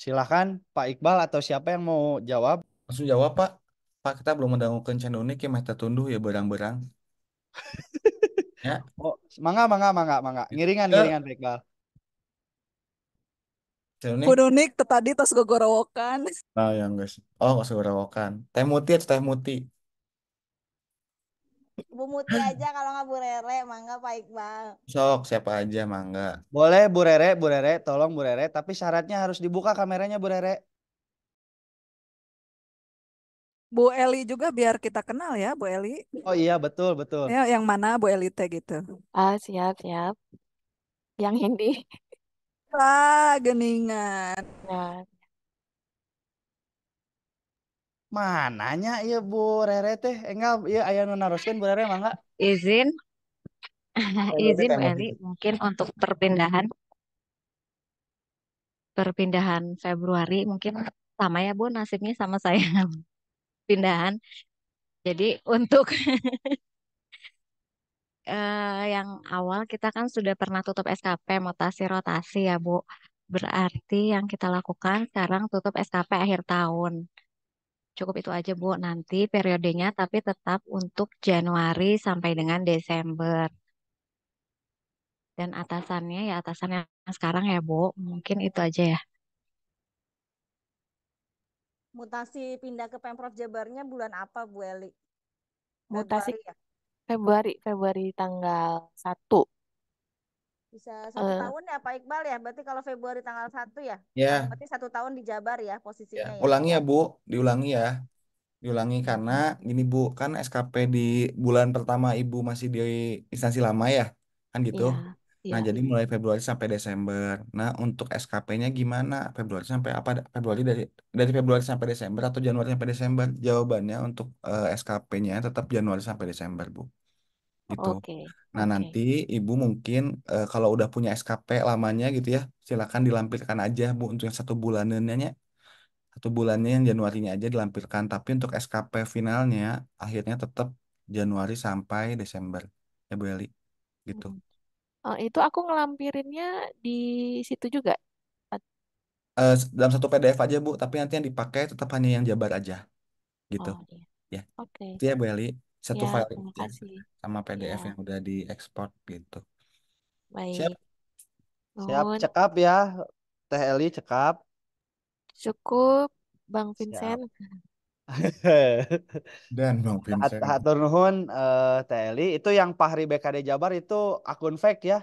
Silahkan Pak Iqbal atau siapa yang mau jawab.
Langsung jawab Pak. Pak kita belum mendangukeun channel ini mah tunduh ya berang-berang. Ya.
Oh, mangga, mangga, mangga, mangga. Ngiringan,
Ya,
ngiringan Pak Iqbal.
channel ini.
Kudunik tadi tos gogorowokan.
Nah, yang guys. Oh, nggak usah gerawakan. Teh Muti atau Teh Muti?
Bu Muti aja kalau nggak Bu Rere, mangga Pak Iqbal.
Sok, siapa aja, mangga.
Boleh Bu Rere, tolong Bu Rere, tapi syaratnya harus dibuka kameranya Bu Rere.
Bu Eli juga biar kita kenal ya, Bu Eli.
Oh iya, betul, betul.
Ya, yang mana Bu Eli teh gitu.
Ah, siap, siap. Yang ini.
Geningan.
Nah,
Mananya iya Bu Rere teh? Enggak, iya aya nu naroskeun Bu Rere mangga.
Izin,
Teh Muti,
izin
Teh
Bu
Muti.
Eli, mungkin untuk perpindahan Februari mungkin sama ya Bu nasibnya sama saya pindahan. Jadi untuk yang awal kita kan sudah pernah tutup SKP mutasi rotasi ya Bu. Berarti yang kita lakukan sekarang tutup SKP akhir tahun. Cukup itu aja Bu. Nanti periodenya tapi tetap untuk Januari sampai dengan Desember. Dan atasannya ya atasan yang sekarang ya Bu. Mungkin itu aja ya.
Mutasi pindah ke Pemprov Jabarnya bulan apa Bu Eli?
mutasi
Februari ya?
Februari tanggal 1.
Bisa 1 tahun
Eh,
ya Pak Iqbal ya? Berarti kalau Februari tanggal 1 ya?
Ya,
Berarti 1 tahun di Jabar ya
ya.
posisinya ya?
Ulangi ya, Bu. Diulangi ya. Diulangi karena gini Bu, kan SKP di bulan pertama Ibu masih di instansi lama ya, kan gitu.
iya,
Nah,
iya.
jadi mulai Februari sampai Desember. Nah, untuk SKP-nya gimana? Februari sampai apa? Februari dari Februari sampai Desember atau Januari sampai Desember? Jawabannya untuk SKP-nya tetap Januari sampai Desember, Bu. Gitu.
Oke,
Nah,
oke.
nanti Ibu mungkin kalau udah punya SKP lamanya gitu ya, silakan dilampirkan aja, Bu, untuk yang 1 bulanannya. 1 bulannya yang Januarinya aja dilampirkan, tapi untuk SKP finalnya akhirnya tetap Januari sampai Desember ya Bu Eli gitu.
Mm. Itu aku ngelampirinnya di situ juga.
Dalam satu PDF aja Bu, tapi nanti yang dipakai tetap hanya yang Jabar aja gitu
Oh iya,
ya.
oke.
Itu ya Bu Eli, satu
Ya,
file
terima
aja
kasih.
sama
Ya,
PDF yang udah diekspor gitu. Siap.
baik.
Siap,
Nun,
cekap ya. Teh Eli cekap.
cukup, Bang
Siap.
Vincent.
Dan Bang Vincent.
Hatur nuhun Teh Eli. Itu yang Fahri BKD Jabar itu akun fake ya.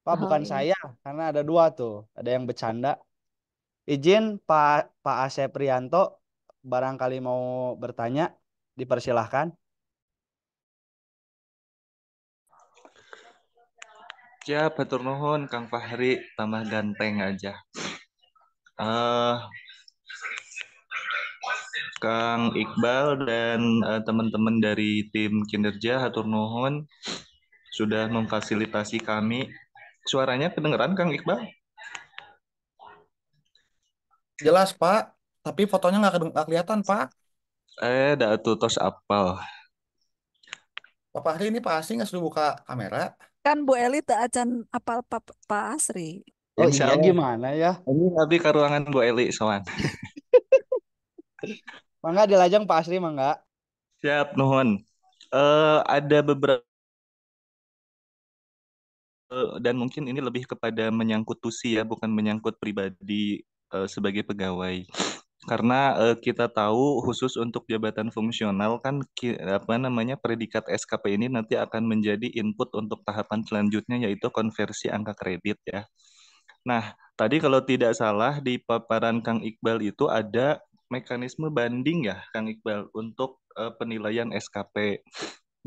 Pak
Oh
bukan
iya.
saya karena ada dua tuh. Ada yang bercanda. Izin Pak Pak Asep Prianto barangkali mau bertanya dipersilahkan.
Siap, hatur nuhun Kang Fahri, tambah ganteng aja. eh Kang Iqbal dan teman-teman dari tim kinerja, hatur nuhun sudah memfasilitasi kami. Suaranya kedengeran Kang Iqbal?
Jelas Pak, tapi fotonya nggak kelihatan Pak.
Dah tuh tos apal.
Pak Fahri ini Pak Asing nggak sudah buka kamera.
Kan Bu Eli teu acan apal Pak Asri.
Oh
Insya
iya
Allah.
gimana ya?
Ini abdi ke ruangan Bu Eli soan.
Mangga dilajang Pak Asri mangga.
Siap, nuhun. Ada beberapa dan mungkin ini lebih kepada menyangkut tusi ya, bukan menyangkut pribadi sebagai pegawai. Karena kita tahu khusus untuk jabatan fungsional kan apa namanya predikat SKP ini nanti akan menjadi input untuk tahapan selanjutnya yaitu konversi angka kredit ya. Nah, tadi kalau tidak salah di paparan Kang Iqbal itu ada mekanisme banding ya Kang Iqbal untuk penilaian SKP.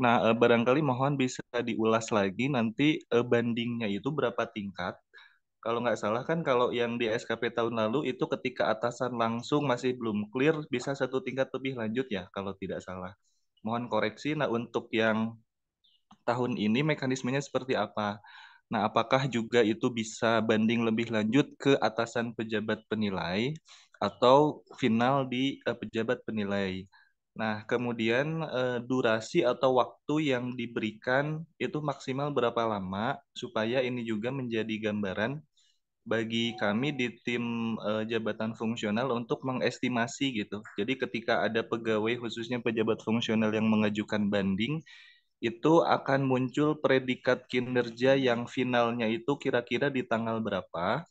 Nah, barangkali mohon bisa diulas lagi nanti bandingnya itu berapa tingkat. Kalau nggak salah kan kalau yang di SKP tahun lalu itu ketika atasan langsung masih belum clear bisa satu tingkat lebih lanjut ya kalau tidak salah. Mohon koreksi. Nah, untuk yang tahun ini mekanismenya seperti apa? Nah, apakah juga itu bisa banding lebih lanjut ke atasan pejabat penilai atau final di pejabat penilai? Nah, kemudian durasi atau waktu yang diberikan itu maksimal berapa lama supaya ini juga menjadi gambaran bagi kami di tim jabatan fungsional untuk mengestimasi gitu. Jadi ketika ada pegawai khususnya pejabat fungsional yang mengajukan banding, itu akan muncul predikat kinerja yang finalnya itu kira-kira di tanggal berapa,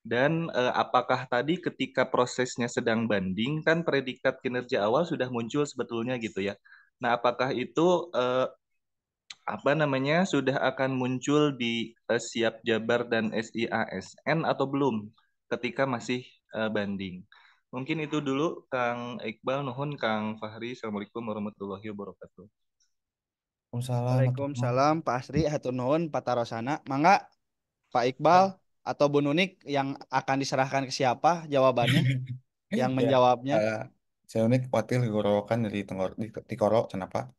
dan apakah tadi ketika prosesnya sedang banding kan predikat kinerja awal sudah muncul sebetulnya gitu ya. Nah, apakah itu apa namanya sudah akan muncul di Siap Jabar dan SIASN atau belum ketika masih banding. Mungkin itu dulu Kang Iqbal, nuhun Kang Fahri. Assalamualaikum warahmatullahi wabarakatuh.
Waalaikumsalam warahmatullahi
Waalaikumsalam Pak Asri, hatur nuhun Pak Tarosana. Mangga Pak Iqbal atau Bu Nunik yang akan diserahkan ke siapa jawabannya, yang
ya.
menjawabnya.
Saya unik wakil digorokan dari Tikoro, kenapa?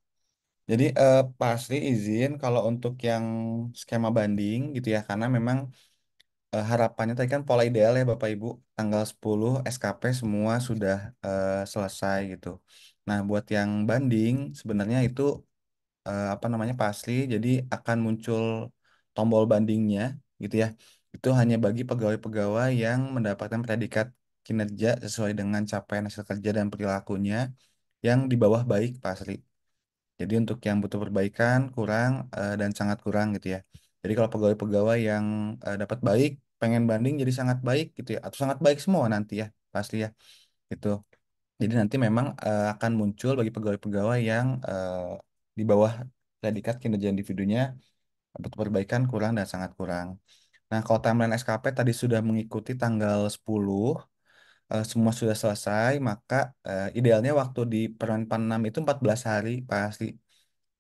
Jadi pasti izin kalau untuk yang skema banding gitu ya, karena memang harapannya tadi kan pola ideal ya Bapak Ibu, tanggal 10 SKP semua sudah selesai gitu. Nah, buat yang banding sebenarnya itu apa namanya pasti, jadi akan muncul tombol bandingnya gitu ya. Itu hanya bagi pegawai-pegawai yang mendapatkan predikat kinerja sesuai dengan capaian hasil kerja dan perilakunya yang di bawah baik pasti. Jadi untuk yang butuh perbaikan kurang dan sangat kurang gitu ya. Jadi kalau pegawai-pegawai yang dapat baik, pengen banding jadi sangat baik gitu ya, atau sangat baik semua nanti ya, pasti ya gitu. Jadi nanti memang akan muncul bagi pegawai-pegawai yang di bawah predikat kinerja individunya butuh perbaikan kurang dan sangat kurang. Nah, kalau timeline SKP tadi sudah mengikuti tanggal 10, semua sudah selesai, maka idealnya waktu di Permen 6 itu 14 hari pasti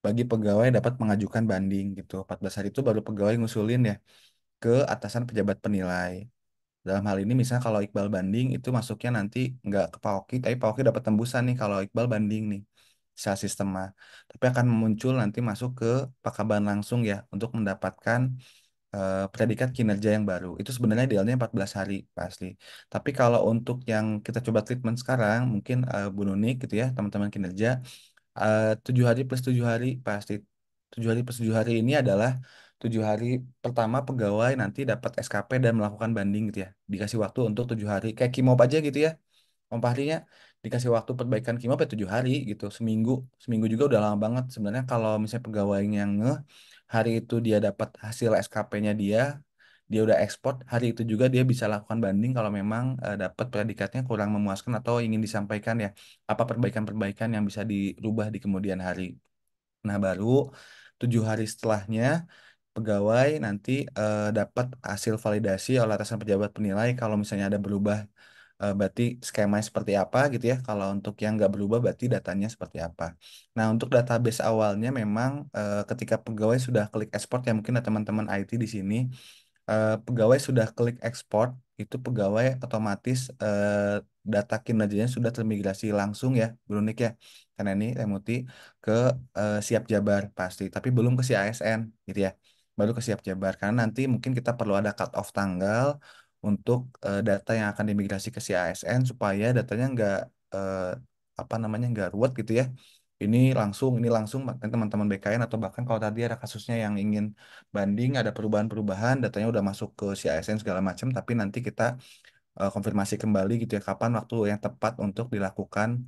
bagi pegawai dapat mengajukan banding gitu. 14 hari itu baru pegawai ngusulin ya ke atasan pejabat penilai. Dalam hal ini misalnya kalau Iqbal banding itu masuknya nanti nggak ke Paoki, tapi Paoki dapat tembusan nih kalau Iqbal banding nih secara sistema. Tapi akan muncul nanti masuk ke Pakaban langsung ya untuk mendapatkan predikat kinerja yang baru. Itu sebenarnya idealnya 14 hari pasti. Tapi kalau untuk yang kita coba treatment sekarang, mungkin Bu Nunik gitu ya, teman-teman kinerja, 7 hari plus 7 hari pasti. 7 hari plus 7 hari ini adalah 7 hari pertama pegawai nanti dapat SKP dan melakukan banding gitu ya. Dikasih waktu untuk 7 hari. Kayak Kimop aja gitu ya. Om Fahrinya dikasih waktu perbaikan Kimop ya 7 hari gitu. Seminggu. Seminggu juga udah lama banget. Sebenarnya kalau misalnya pegawainya hari itu dia dapat hasil SKP-nya dia udah ekspor, hari itu juga dia bisa lakukan banding kalau memang dapat predikatnya kurang memuaskan atau ingin disampaikan ya apa perbaikan-perbaikan yang bisa dirubah di kemudian hari. Nah, baru 7 hari setelahnya pegawai nanti dapat hasil validasi oleh atasan pejabat penilai kalau misalnya ada berubah berarti skemanya seperti apa gitu ya. Kalau untuk yang nggak berubah berarti datanya seperti apa. Nah, untuk database awalnya memang ketika pegawai sudah klik ekspor ya mungkin ada teman-teman IT di sini pegawai sudah klik ekspor, itu pegawai otomatis data kinerjanya sudah termigrasi langsung ya, Brunik ya. Karena ini Remuti ke Siap Jabar pasti, tapi belum ke si ASN gitu ya. Baru ke Siap Jabar karena nanti mungkin kita perlu ada cut off tanggal untuk data yang akan dimigrasi ke si ASN supaya datanya nggak eh, apa namanya nggak ruwet gitu ya. Ini langsung makanya teman-teman BKN atau bahkan kalau tadi ada kasusnya yang ingin banding ada perubahan-perubahan datanya udah masuk ke si ASN segala macam tapi nanti kita konfirmasi kembali gitu ya kapan waktu yang tepat untuk dilakukan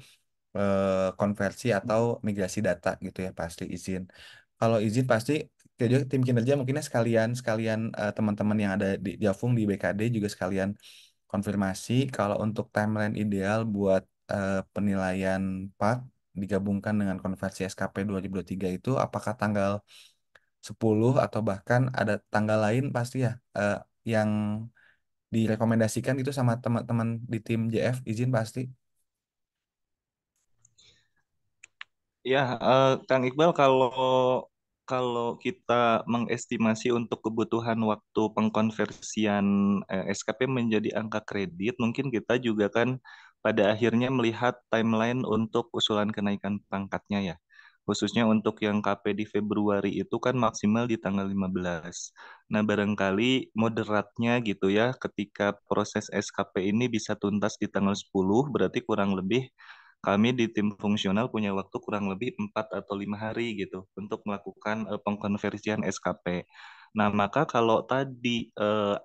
konversi atau migrasi data gitu ya pasti izin. Kalau izin pasti juga tim kinerja mungkinnya sekalian sekalian teman-teman yang ada di Jafung di BKD juga sekalian konfirmasi kalau untuk timeline ideal buat penilaian PAT digabungkan dengan konversi SKP 2023 itu apakah tanggal 10 atau bahkan ada tanggal lain pasti ya yang direkomendasikan itu sama teman-teman di tim JF izin pasti.
Ya, Kang Iqbal, kalau kalau kita mengestimasi untuk kebutuhan waktu pengkonversian SKP menjadi angka kredit, mungkin kita juga kan pada akhirnya melihat timeline untuk usulan kenaikan pangkatnya ya. Khususnya untuk yang KP di Februari itu kan maksimal di tanggal 15. Nah, barangkali moderatnya gitu ya, ketika proses SKP ini bisa tuntas di tanggal 10, berarti kurang lebih kami di tim fungsional punya waktu kurang lebih 4 atau 5 hari gitu untuk melakukan pengkonversian SKP. Nah, maka kalau tadi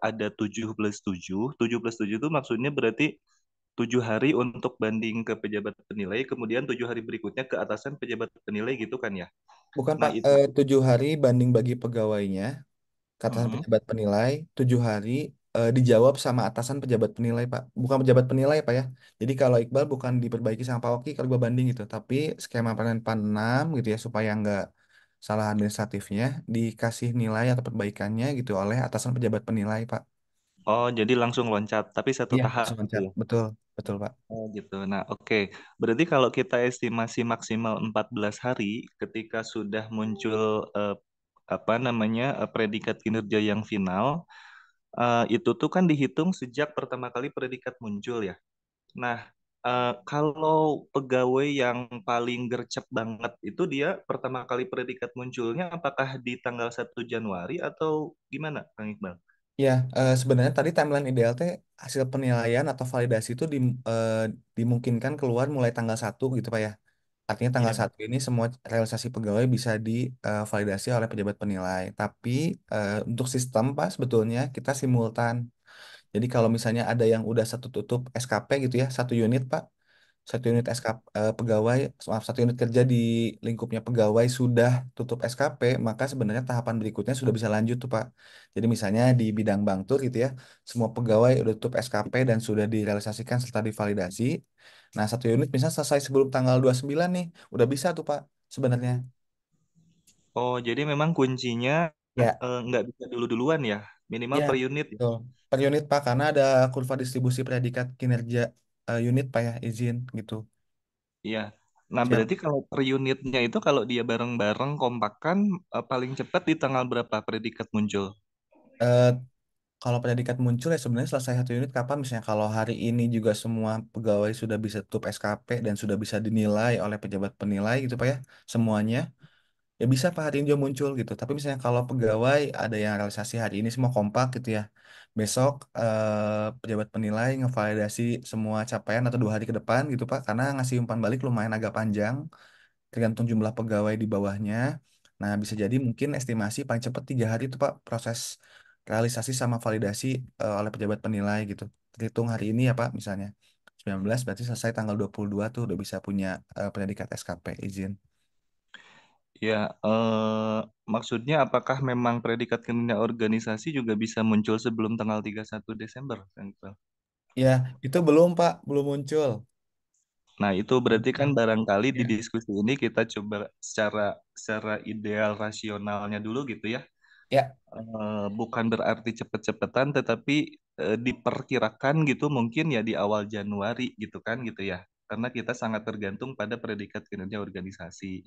ada 7+7, 7+7 itu maksudnya berarti 7 hari untuk banding ke pejabat penilai, kemudian 7 hari berikutnya ke atasan pejabat penilai gitu kan ya.
Bukan
Nah,
Pak,
itu
7 hari banding bagi pegawainya, ke atasan
mm,
pejabat penilai, 7 hari dijawab sama atasan pejabat penilai Pak. Bukan pejabat penilai Pak ya. Jadi kalau Iqbal bukan diperbaiki sama Pak Oki kalau Iqbal banding gitu, tapi skema penelitian 6 gitu ya supaya nggak salah administratifnya dikasih nilai atau perbaikannya gitu oleh atasan pejabat penilai Pak.
oh jadi langsung loncat, tapi satu
Iya,
tahap
langsung
gitu
loncat.
ya.
Betul, betul Pak.
Oh gitu. Nah, oke. Berarti kalau kita estimasi maksimal 14 hari ketika sudah muncul apa namanya predikat kinerja yang final, itu tuh kan dihitung sejak pertama kali predikat muncul ya. Nah, kalau pegawai yang paling gercep banget itu dia pertama kali predikat munculnya apakah di tanggal 1 Januari atau gimana, Kang Iqbal?
Ya, sebenarnya tadi timeline ideal teh hasil penilaian atau validasi itu eh, dimungkinkan keluar mulai tanggal 1 gitu Pak ya. Artinya tanggal
Iya.
1 ini semua realisasi pegawai bisa divalidasi oleh pejabat penilai. Tapi untuk sistem Pak sebetulnya kita simultan. Jadi kalau misalnya ada yang udah satu tutup SKP gitu ya, satu unit Pak, satu unit SKP pegawai, maaf satu unit kerja di lingkupnya pegawai sudah tutup SKP, maka sebenarnya tahapan berikutnya sudah bisa lanjut tuh Pak. Jadi misalnya di bidang Bangtur gitu ya, semua pegawai udah tutup SKP dan sudah direalisasikan serta divalidasi. Nah, satu unit misalnya selesai sebelum tanggal 29 nih, udah bisa tuh Pak sebenarnya.
Oh, jadi memang kuncinya
Ya,
nggak bisa dulu-duluan ya, minimal
ya,
per unit ya.
betul. Per unit Pak, karena ada kurva distribusi predikat kinerja unit Pak ya, izin gitu.
Iya. Nah,
Siap.
berarti kalau per unitnya itu kalau dia bareng-bareng kompak kan paling cepat di tanggal berapa predikat muncul?
Eh, Kalau predikat muncul ya sebenarnya selesai satu unit kapan misalnya kalau hari ini juga semua pegawai sudah bisa tutup SKP dan sudah bisa dinilai oleh pejabat penilai gitu Pak ya semuanya ya bisa Pak hari ini juga muncul gitu. Tapi misalnya kalau pegawai ada yang realisasi hari ini semua kompak gitu ya. Besok pejabat penilai ngevalidasi semua capaian atau 2 hari ke depan gitu Pak karena ngasih umpan balik lumayan agak panjang tergantung jumlah pegawai di bawahnya. Nah, bisa jadi mungkin estimasi paling cepat 3 hari itu Pak proses realisasi sama validasi oleh pejabat penilai gitu. Terhitung hari ini ya Pak, misalnya 19 berarti selesai tanggal 22 tuh udah bisa punya predikat SKP izin.
Ya, maksudnya apakah memang predikat kinerja organisasi juga bisa muncul sebelum tanggal 31 Desember, Kang Iqbal?
Ya, itu belum Pak, belum muncul.
Nah, itu berarti kan barangkali di
Ya,
diskusi ini kita coba secara secara ideal rasionalnya dulu gitu ya.
ya,
Bukan berarti cepet-cepetan, tetapi diperkirakan gitu mungkin ya di awal Januari gitu kan gitu ya. Karena kita sangat tergantung pada predikat kinerja organisasi.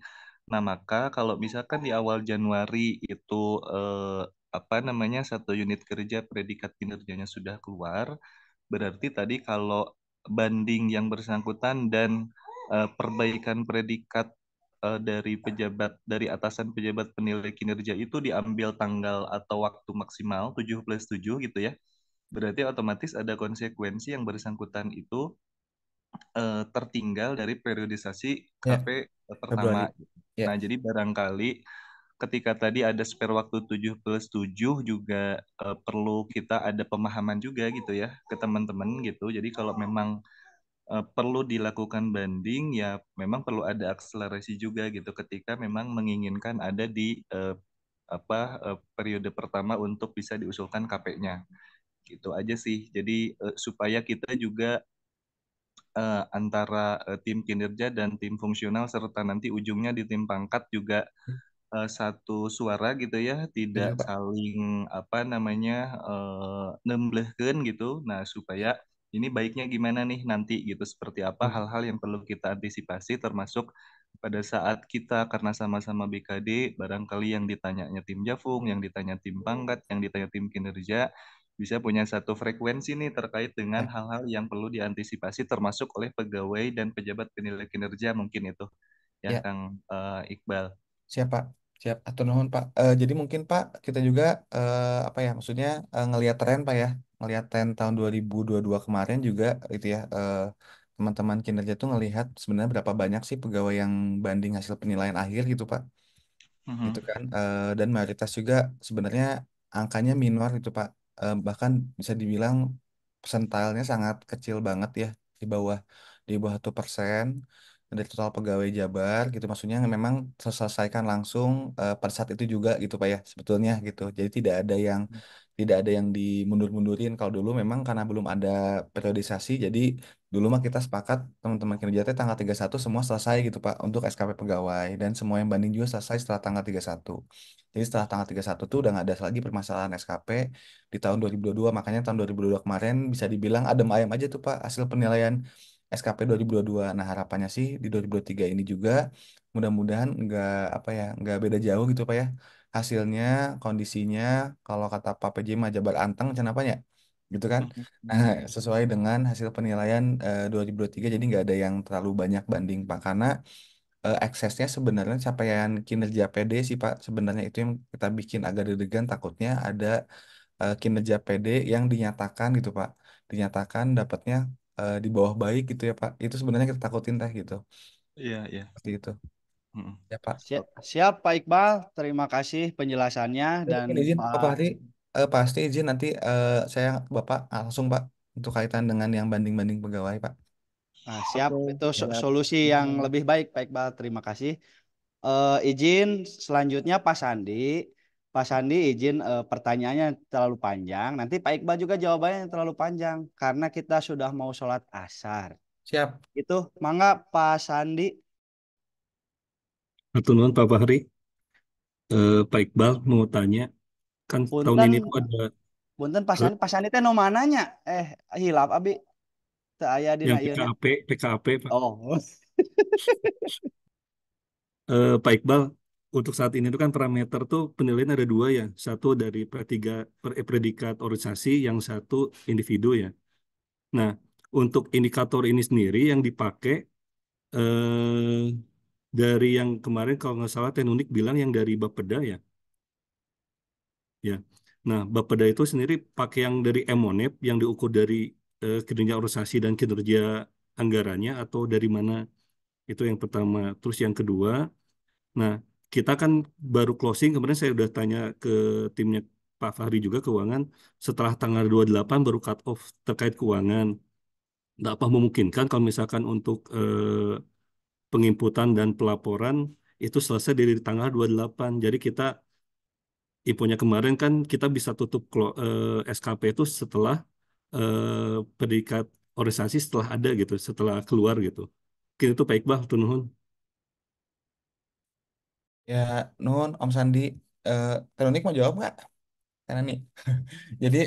Nah, maka kalau misalkan di awal Januari itu apa namanya satu unit kerja predikat kinerjanya sudah keluar, berarti tadi kalau banding yang bersangkutan dan perbaikan predikat dari pejabat dari atasan pejabat penilai kinerja itu diambil tanggal atau waktu maksimal 7+7 gitu ya. Berarti otomatis ada konsekuensi yang bersangkutan itu tertinggal dari periodisasi
ya,
KP pertama.
Februari. Ya,
Nah, jadi barangkali ketika tadi ada spare waktu 7+7 juga perlu kita ada pemahaman juga gitu ya ke teman-teman gitu. Jadi kalau memang perlu dilakukan banding ya memang perlu ada akselerasi juga gitu ketika memang menginginkan ada di periode pertama untuk bisa diusulkan KP-nya. Gitu aja sih. Jadi supaya kita juga antara tim kinerja dan tim fungsional serta nanti ujungnya di tim pangkat juga satu suara gitu ya, tidak
setuju Pak.
saling apa namanya nemblehkeun gitu. Nah, supaya ini baiknya gimana nih nanti gitu, seperti apa
Hmm.
hal-hal yang perlu kita antisipasi termasuk pada saat kita karena sama-sama BKD, barangkali yang ditanyanya tim Jafung, yang ditanya tim Pangkat, yang ditanya tim kinerja, bisa punya satu frekuensi nih terkait dengan
Ya,
hal-hal yang perlu diantisipasi termasuk oleh pegawai dan pejabat penilai kinerja mungkin itu ya
ya,
Kang Iqbal.
siap Pak. Siap. Atur nuhun Pak. Jadi mungkin Pak kita juga apa ya maksudnya ngelihat tren Pak ya. Ngelihat tren tahun 2022 kemarin juga itu ya teman-teman kinerja tuh ngelihat sebenarnya berapa banyak sih pegawai yang banding hasil penilaian akhir gitu Pak. Gitu
Mhm.
kan. Dan mayoritas juga sebenarnya angkanya minor gitu Pak. Bahkan bisa dibilang persentilenya sangat kecil banget ya di bawah 1% dari total pegawai Jabar gitu. Maksudnya memang selesaikan langsung pada saat itu juga gitu Pak ya sebetulnya gitu. Jadi tidak ada yang dimundur-mundurin. Kalau dulu memang karena belum ada periodisasi, jadi dulu mah kita sepakat teman-teman kinerja teh tanggal 31 semua selesai gitu Pak untuk SKP pegawai dan semua yang banding juga selesai setelah tanggal 31. Jadi setelah tanggal 31 tuh udah nggak ada lagi permasalahan SKP di tahun 2022. Makanya tahun 2022 kemarin bisa dibilang adem ayam aja tuh Pak hasil penilaian SKP 2022. Nah, harapannya sih di 2023 ini juga mudah-mudahan nggak apa ya nggak beda jauh gitu Pak ya hasilnya, kondisinya, kalau kata Pak PJ mah Jabar Anteng kenapa ya gitu kan. Nah, sesuai dengan hasil penilaian 2023 jadi nggak ada yang terlalu banyak banding Pak karena eksesnya sebenarnya capaian kinerja PD sih Pak sebenarnya itu yang kita bikin agak deg-degan takutnya ada kinerja PD yang dinyatakan gitu Pak dinyatakan dapatnya di bawah baik gitu ya Pak itu sebenarnya kita takutin teh gitu
Iya, iya.
seperti itu
Mhm.
ya Pak.
Siap, siap Pak Iqbal, terima kasih penjelasannya dan
Mungkin izin Pak
Pak.
Fahri pasti izin nanti saya Bapak langsung Pak untuk kaitan dengan yang banding-banding pegawai Pak.
Nah, siap,
Oke,
itu
siap.
solusi yang lebih baik Pak Iqbal, terima kasih. Izin selanjutnya Pak Sandi. Pak Sandi izin pertanyaannya terlalu panjang. Nanti Pak Iqbal juga jawabannya terlalu panjang karena kita sudah mau sholat asar.
Siap.
Itu, mangga Pak Sandi.
Atur nuhun Pak Fahri. Pak Iqbal mau tanya, kan tahun
Punten,
ini tuh ada
punten
eh,
Pak Sandi teh no mananya? Hilap abi. Teu aya dina
yang
ieu na.
PKAP Pak.
Oh.
Pak Iqbal, untuk saat ini tuh kan parameter tuh penilaian ada dua ya, satu dari predikat organisasi, yang satu individu ya. Nah, untuk indikator ini sendiri yang dipakai eh, dari yang kemarin kalau nggak salah Tenunik bilang yang dari Bapeda ya. Ya. Nah, Bapeda itu sendiri pakai yang dari Emonep yang diukur dari kinerja organisasi dan kinerja anggarannya atau dari mana? Itu yang pertama. Terus yang kedua, nah kita kan baru closing, kemarin saya udah tanya ke timnya Pak Fahri juga keuangan, setelah tanggal 28 baru cut off terkait keuangan. Nggak apa memungkinkan kalau misalkan untuk penginputan dan pelaporan itu selesai dari tanggal 28. Jadi kita infonya kemarin kan kita bisa tutup SKP itu setelah predikat organisasi setelah ada gitu, setelah keluar gitu. Mungkin itu Pak Iqbal, tuh nuhun.
Ya, Nun, Om Sandi, Teronik mau jawab nggak? Karena nih, jadi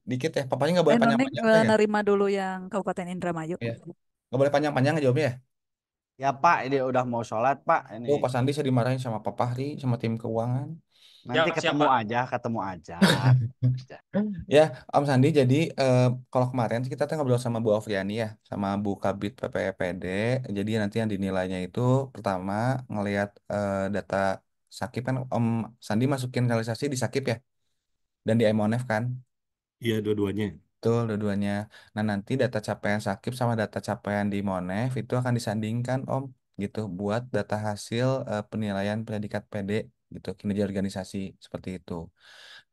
dikit ya, papanya nggak boleh
Nunik
panjang-panjang teh ya?
nerima dulu yang Kabupaten Indramayu.
Iya. Nggak boleh panjang-panjang nggak jawabnya ya?
Ya Pak, ini udah mau sholat Pak. Ini
Tuh, Pak Sandi saya dimarahin sama Pak Fahri, sama tim keuangan.
nanti ketemu aja, ketemu aja.
Ya, Om Sandi, jadi kalau kemarin sih kita tuh ngobrol sama Bu Afriani ya, sama Bu Kabit PPPD. Jadi nanti yang dinilainya itu pertama ngelihat data Sakip kan Om Sandi masukin realisasi di Sakip ya, dan di Emonef kan.
Iya, dua-duanya.
Betul, dua-duanya. Nah, nanti data capaian Sakip sama data capaian di Monef itu akan disandingkan, Om, gitu, buat data hasil penilaian predikat PD, gitu, kinerja organisasi, seperti itu.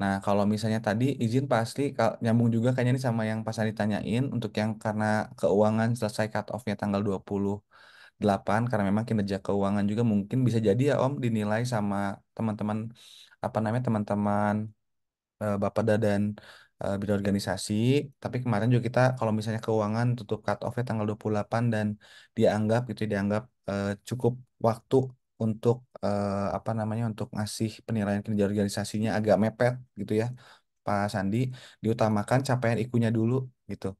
Nah, kalau misalnya tadi izin pasti nyambung juga kayaknya nih sama yang pas ditanyain untuk yang karena keuangan selesai cut off-nya tanggal 28 karena memang kinerja keuangan juga mungkin bisa jadi ya Om dinilai sama teman-teman apa namanya teman-teman Bapeda dan bidang organisasi. Tapi kemarin juga kita kalau misalnya keuangan tutup cut off-nya tanggal 28 dan dianggap gitu dianggap cukup waktu untuk apa namanya untuk ngasih penilaian kinerja organisasinya agak mepet gitu ya. Pak Sandi diutamakan capaian IKU-nya dulu gitu.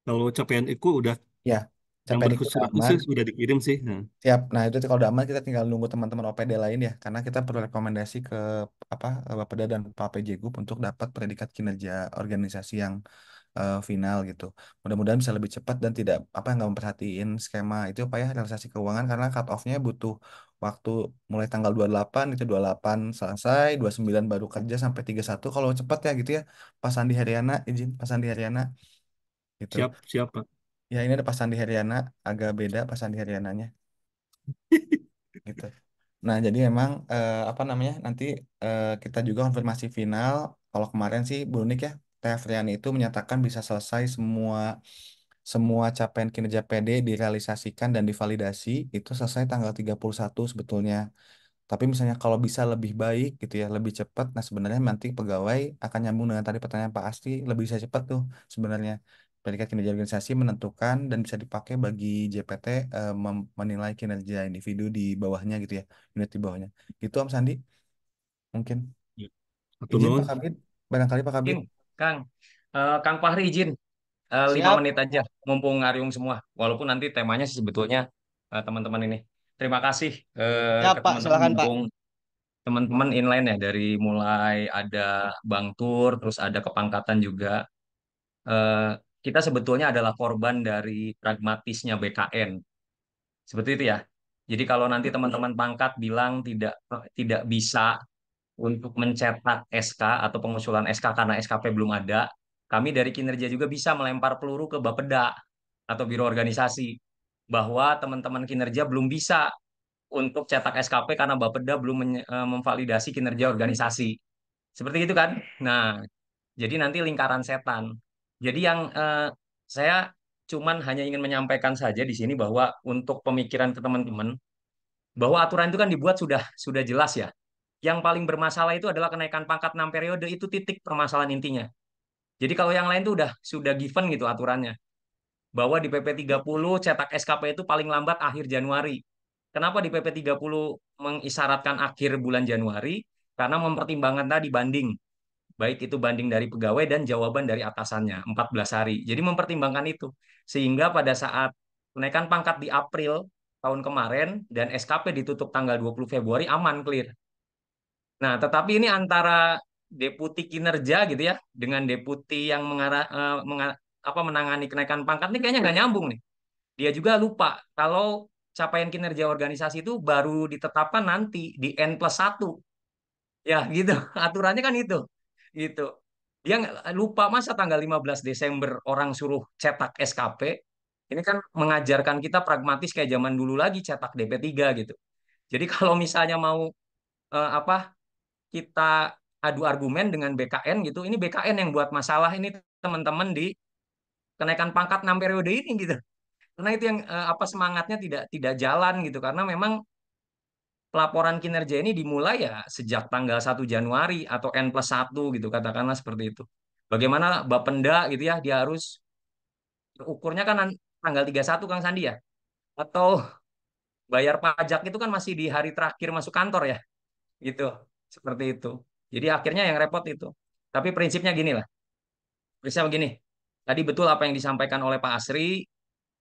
Kalau capaian IKU udah
Ya,
Yang
capaian itu
berkhusus
udah aman.
khusus udah dikirim sih. Nah,
Siap. Nah, itu kalau udah aman kita tinggal nunggu teman-teman OPD lain ya, karena kita perlu rekomendasi ke apa Bapeda dan Pak PJ Group untuk dapat predikat kinerja organisasi yang final gitu. Mudah-mudahan bisa lebih cepat dan tidak apa nggak memperhatiin skema itu apa ya realisasi keuangan karena cut off-nya butuh waktu mulai tanggal 28 itu 28 selesai, 29 baru kerja sampai 31 kalau cepat ya gitu ya. Pak Sandi Heriana izin Pak Sandi Heriana gitu.
siap, siap, Pak.
Ya ini ada Pak Sandi Heriana agak beda Pak Sandi Heriananya gitu. Nah, jadi memang apa namanya nanti kita juga konfirmasi final. Kalau kemarin sih Bu Nik ya, Teh Afriani itu menyatakan bisa selesai semua semua capaian kinerja PD direalisasikan dan divalidasi itu selesai tanggal 31 sebetulnya. Tapi misalnya kalau bisa lebih baik gitu ya, lebih cepat. Nah, sebenarnya nanti pegawai akan nyambung dengan tadi pertanyaan Pak Asti, lebih bisa cepat tuh sebenarnya. Predikat kinerja organisasi menentukan dan bisa dipakai bagi JPT menilai kinerja individu di bawahnya gitu ya, unit di bawahnya. Gitu Om Sandi, mungkin.
Ya. Atur
Izin
nuhun.
Pak Kabit, barangkali Pak Kabit.
Izin, Kang. Kang Fahri izin 5
Siap.
menit aja, mumpung ngariung semua. Walaupun nanti temanya sih sebetulnya teman-teman ini. Terima kasih
Siap,
ke
Pak.
teman-teman,
Silakan, Pak.
mumpung teman-teman inline ya, dari mulai ada Bang Tur, terus ada kepangkatan juga. Eh, kita sebetulnya adalah korban dari pragmatisnya BKN. Seperti itu ya. Jadi kalau nanti teman-teman pangkat bilang tidak tidak bisa untuk mencetak SK atau pengusulan SK karena SKP belum ada, kami dari kinerja juga bisa melempar peluru ke Bapeda atau Biro Organisasi bahwa teman-teman kinerja belum bisa untuk cetak SKP karena Bapeda belum memvalidasi kinerja organisasi. Seperti itu kan? Nah, jadi nanti lingkaran setan. Jadi yang saya cuman hanya ingin menyampaikan saja di sini bahwa untuk pemikiran ke teman-teman bahwa aturan itu kan dibuat sudah jelas ya. Yang paling bermasalah itu adalah kenaikan pangkat 6 periode, itu titik permasalahan intinya. Jadi kalau yang lain itu sudah given gitu aturannya. Bahwa di PP 30 cetak SKP itu paling lambat akhir Januari. Kenapa di PP 30 mengisyaratkan akhir bulan Januari? Karena mempertimbangkan tadi banding. Baik itu banding dari pegawai dan jawaban dari atasannya 14 hari. Jadi mempertimbangkan itu. Sehingga pada saat kenaikan pangkat di April tahun kemarin dan SKP ditutup tanggal 20 Februari aman clear. Nah, tetapi ini antara deputi kinerja gitu ya dengan deputi yang menangani kenaikan pangkat ini kayaknya nggak nyambung nih. Dia juga lupa kalau capaian kinerja organisasi itu baru ditetapkan nanti di N+1. Ya, gitu. Aturannya kan itu. Gitu. Dia lupa masa tanggal 15 Desember orang suruh cetak SKP. Ini kan mengajarkan kita pragmatis kayak zaman dulu lagi cetak DP3 gitu. Jadi kalau misalnya mau apa kita adu argumen dengan BKN gitu, ini BKN yang buat masalah ini teman-teman di kenaikan pangkat 6 periode ini gitu. Karena itu yang apa semangatnya tidak jalan gitu karena memang pelaporan kinerja ini dimulai ya sejak tanggal 1 Januari atau N+1 gitu katakanlah seperti itu. Bagaimana Bapenda gitu ya dia harus ukurnya kan tanggal 31 Kang Sandi ya. Atau bayar pajak itu kan masih di hari terakhir masuk kantor ya. Gitu. Seperti itu. Jadi akhirnya yang repot itu. Tapi prinsipnya gini lah. Prinsipnya begini. Tadi betul apa yang disampaikan oleh Pak Asri.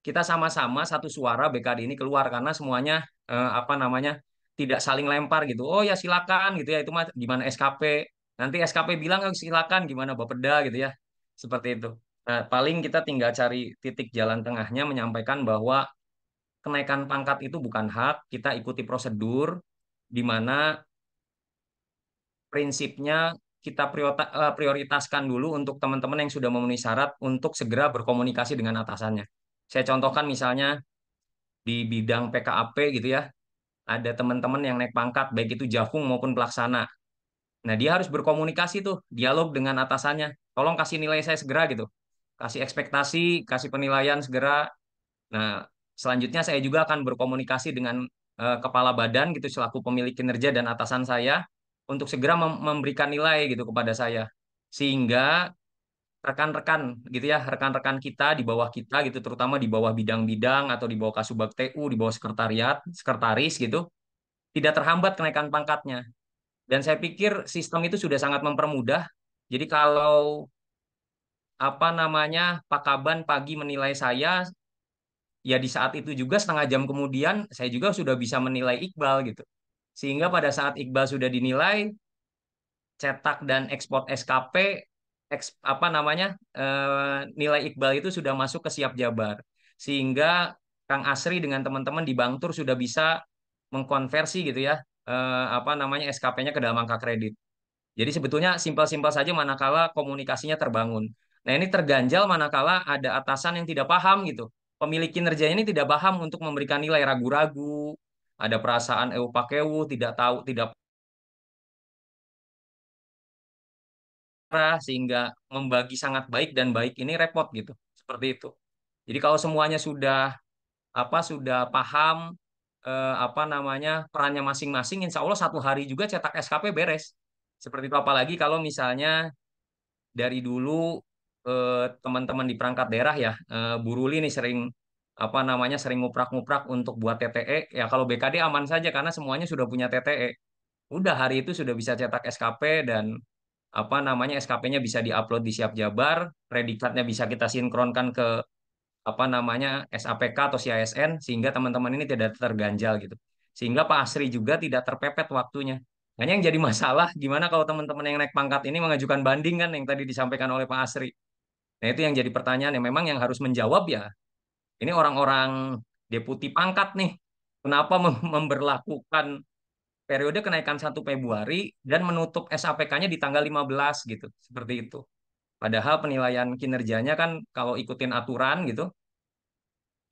Kita sama-sama satu suara BKD ini keluar karena semuanya apa namanya tidak saling lempar gitu. Oh ya silakan gitu ya itu mah gimana SKP. Nanti SKP bilang oh, silakan gimana Bapeda gitu ya. Seperti itu. Nah, paling kita tinggal cari titik jalan tengahnya menyampaikan bahwa kenaikan pangkat itu bukan hak, kita ikuti prosedur di mana prinsipnya kita prioritaskan dulu untuk teman-teman yang sudah memenuhi syarat untuk segera berkomunikasi dengan atasannya. Saya contohkan misalnya di bidang PKAP gitu ya, ada teman-teman yang naik pangkat, baik itu jafung maupun pelaksana. Nah, dia harus berkomunikasi tuh, dialog dengan atasannya. Tolong kasih nilai saya segera gitu. Kasih ekspektasi, kasih penilaian segera. Nah, selanjutnya saya juga akan berkomunikasi dengan kepala badan gitu selaku pemilik kinerja dan atasan saya untuk segera memberikan nilai gitu kepada saya. Sehingga rekan-rekan gitu ya, rekan-rekan kita di bawah kita gitu terutama di bawah bidang-bidang atau di bawah Kasubag TU, di bawah sekretariat, sekretaris gitu, tidak terhambat kenaikan pangkatnya. Dan saya pikir sistem itu sudah sangat mempermudah. Jadi kalau apa namanya Pak Kaban pagi menilai saya ya di saat itu juga setengah jam kemudian saya juga sudah bisa menilai Iqbal gitu. Sehingga pada saat Iqbal sudah dinilai, cetak dan ekspor SKP, apa namanya, nilai Iqbal itu sudah masuk ke siap jabar. Sehingga Kang Asri dengan teman-teman di Bank Tur sudah bisa mengkonversi gitu ya, apa namanya, SKP-nya ke dalam angka kredit. Jadi sebetulnya simpel-simpel saja manakala komunikasinya terbangun. Nah, ini terganjal manakala ada atasan yang tidak paham gitu. Pemilik kinerjanya ini tidak paham untuk memberikan nilai, ragu-ragu, ada perasaan ewu pakewu, tidak tahu, tidak parah, sehingga membagi sangat baik dan baik ini repot gitu. Seperti itu. Jadi kalau semuanya sudah paham, apa namanya, perannya masing-masing, insya Allah satu hari juga cetak SKP beres. Seperti itu. Apalagi kalau misalnya dari dulu, teman-teman di perangkat daerah ya, Bu Ruli nih sering apa namanya, sering nguprak-nguprak untuk buat TTE. Ya kalau BKD aman saja karena semuanya sudah punya TTE. Udah hari itu sudah bisa cetak SKP, dan apa namanya, SKP-nya bisa diupload di Siap Jabar, predikatnya bisa kita sinkronkan ke apa namanya, SAPK atau CISN, sehingga teman-teman ini tidak terganjal gitu. Sehingga Pak Asri juga tidak terpepet waktunya. Hanya yang jadi masalah, gimana kalau teman-teman yang naik pangkat ini mengajukan banding kan, yang tadi disampaikan oleh Pak Asri. Nah, itu yang jadi pertanyaan yang memang yang harus menjawab ya. Ini orang-orang deputi pangkat nih. Kenapa memberlakukan periode kenaikan 1 Februari dan menutup SAPK-nya di tanggal 15 gitu. Seperti itu. Padahal penilaian kinerjanya kan kalau ikutin aturan gitu,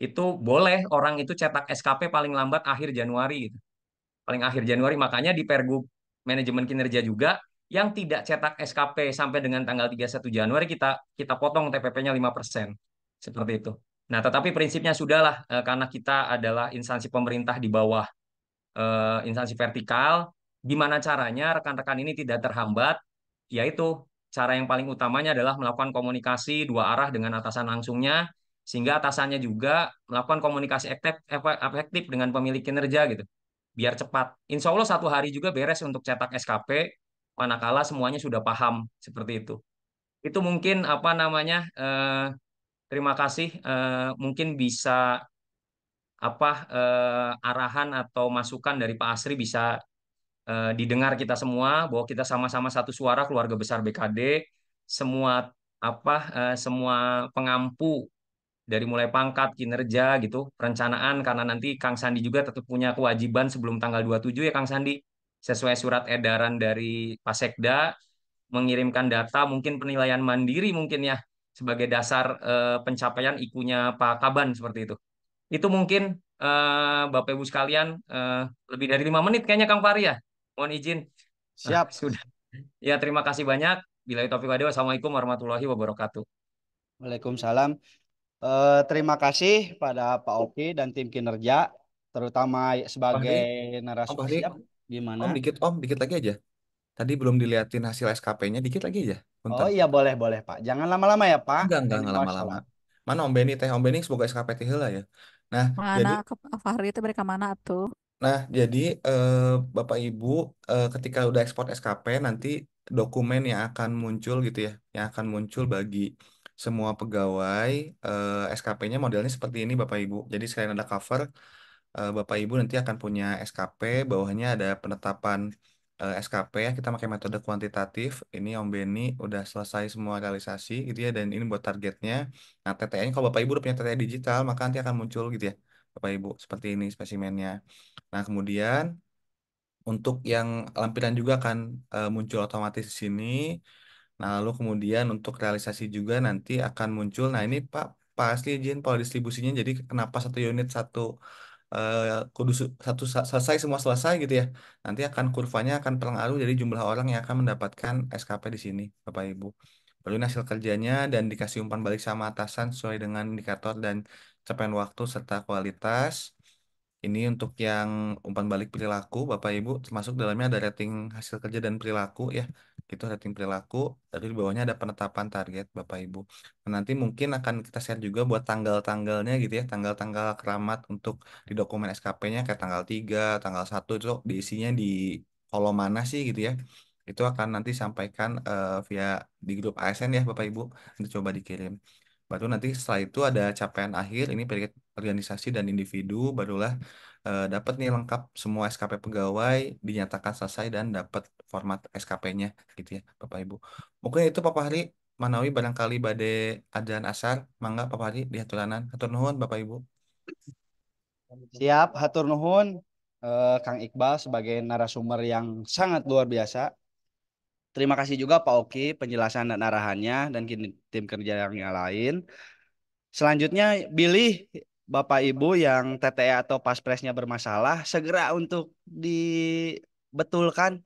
itu boleh orang itu cetak SKP paling lambat akhir Januari gitu. Paling akhir Januari, makanya di Pergub manajemen kinerja juga yang tidak cetak SKP sampai dengan tanggal 31 Januari kita kita potong TPP-nya 5%. Seperti itu. Nah, tetapi prinsipnya sudahlah, karena kita adalah instansi pemerintah di bawah, instansi vertikal, gimana caranya rekan-rekan ini tidak terhambat, yaitu cara yang paling utamanya adalah melakukan komunikasi dua arah dengan atasan langsungnya, sehingga atasannya juga melakukan komunikasi efektif dengan pemilik kinerja gitu, biar cepat. Insya Allah satu hari juga beres untuk cetak SKP, manakala semuanya sudah paham seperti itu. Itu mungkin apa namanya, terima kasih, mungkin bisa apa, arahan atau masukan dari Pak Asri bisa didengar kita semua, bahwa kita sama-sama satu suara keluarga besar BKD, semua apa, semua pengampu dari mulai pangkat, kinerja gitu, perencanaan, karena nanti Kang Sandi juga tetap punya kewajiban sebelum tanggal 27 ya Kang Sandi, sesuai surat edaran dari Pak Sekda, mengirimkan data mungkin penilaian mandiri mungkin ya, sebagai dasar pencapaian IKU-nya Pak Kaban seperti itu. Itu mungkin, Bapak Ibu sekalian, lebih dari 5 menit kayaknya Kang Fahri ya. Mohon izin.
Siap.
Sudah. Ya, terima kasih banyak. Bila taufiq wal hidayah. Wassalamualaikum warahmatullahi wabarakatuh.
Waalaikumsalam. Terima kasih pada Pak Oki dan tim kinerja, terutama
Fahri,
sebagai
Om
narasumber.
Fahri,
Siap. Gimana?
Om, dikit lagi aja. Tadi belum diliatin hasil SKP-nya, dikit lagi aja.
Oh
Bentar.
iya, boleh boleh Pak. Jangan lama-lama ya Pak. Ini
Enggak lama-lama.
masalah.
Mana Om Beni teh? Om Beni semoga SKP teh heula ya. Nah,
Mana
jadi
ke Fahri itu mereka mana tuh?
Nah, jadi Bapak Ibu, ketika udah ekspor SKP nanti dokumen yang akan muncul gitu ya, yang akan muncul bagi semua pegawai, SKP-nya modelnya seperti ini Bapak Ibu. Jadi selain ada cover, Bapak Ibu nanti akan punya SKP, bawahnya ada penetapan SKP ya. Kita pakai metode kuantitatif. Ini Om Beni udah selesai semua realisasi gitu ya, dan ini buat targetnya. Nah, TTE-nya kalau Bapak Ibu udah punya TTE digital, maka nanti akan muncul gitu ya, Bapak Ibu. Seperti ini spesimennya. Nah, kemudian untuk yang lampiran juga akan muncul otomatis di sini. Nah, lalu kemudian untuk realisasi juga nanti akan muncul. Nah, ini Pak Asli izin pola distribusinya. Jadi kenapa satu unit satu kudu selesai semua selesai gitu ya. Nanti akan kurvanya akan pengaruh dari jumlah orang yang akan mendapatkan SKP di sini, Bapak Ibu. Lalu ini hasil kerjanya dan dikasih umpan balik sama atasan sesuai dengan indikator dan capaian waktu serta kualitas. Ini untuk yang umpan balik perilaku, Bapak Ibu, termasuk dalamnya ada rating hasil kerja dan perilaku ya. Itu rating perilaku, tapi di bawahnya ada penetapan target, Bapak Ibu. Nah, nanti mungkin akan kita share juga buat tanggal-tanggalnya gitu ya, tanggal-tanggal keramat untuk di dokumen SKP-nya kayak tanggal 3, tanggal 1 itu diisinya di kolom mana sih gitu ya. Itu akan nanti sampaikan via di grup ASN ya, Bapak Ibu. Nanti coba dikirim. Baru nanti setelah itu ada capaian akhir, ini periode organisasi dan individu, barulah dapat nih lengkap semua SKP pegawai, dinyatakan selesai dan dapat format SKP-nya gitu ya Bapak Ibu. Mungkin itu Pak Fahri, Manawi barangkali bade adzan asar, mangga Pak Fahri diaturanan. Hatur nuhun Bapak Ibu.
Siap, hatur nuhun Kang Iqbal sebagai narasumber yang sangat luar biasa. Terima kasih juga Pak Oki penjelasan dan arahannya dan tim kerja yang lain. Selanjutnya pilih Bapak Ibu yang TTE atau paspresnya bermasalah segera untuk dibetulkan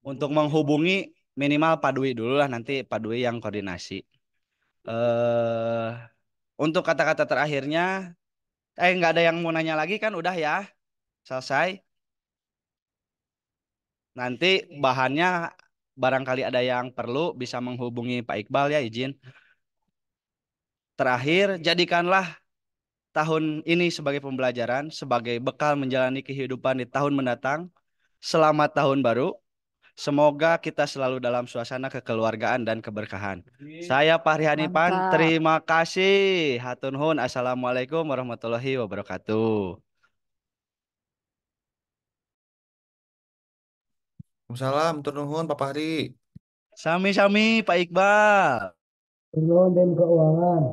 untuk menghubungi minimal Pak Dwi dulu lah, nanti Pak Dwi yang koordinasi. eh untuk kata-kata terakhirnya, nggak ada yang mau nanya lagi kan? Udah ya, selesai. Nanti bahannya barangkali ada yang perlu bisa menghubungi Pak Iqbal ya, izin. Terakhir, jadikanlah tahun ini sebagai pembelajaran, sebagai bekal menjalani kehidupan di tahun mendatang. Selamat tahun baru. Semoga kita selalu dalam suasana kekeluargaan dan keberkahan. Saya Fahri Hanipan,
Mantap.
terima kasih. Hatur nuhun. Assalamualaikum warahmatullahi wabarakatuh.
Waalaikumsalam, hatur nuhun Pak Fahri.
Sami-sami Pak Iqbal.
Perlu dan keuangan.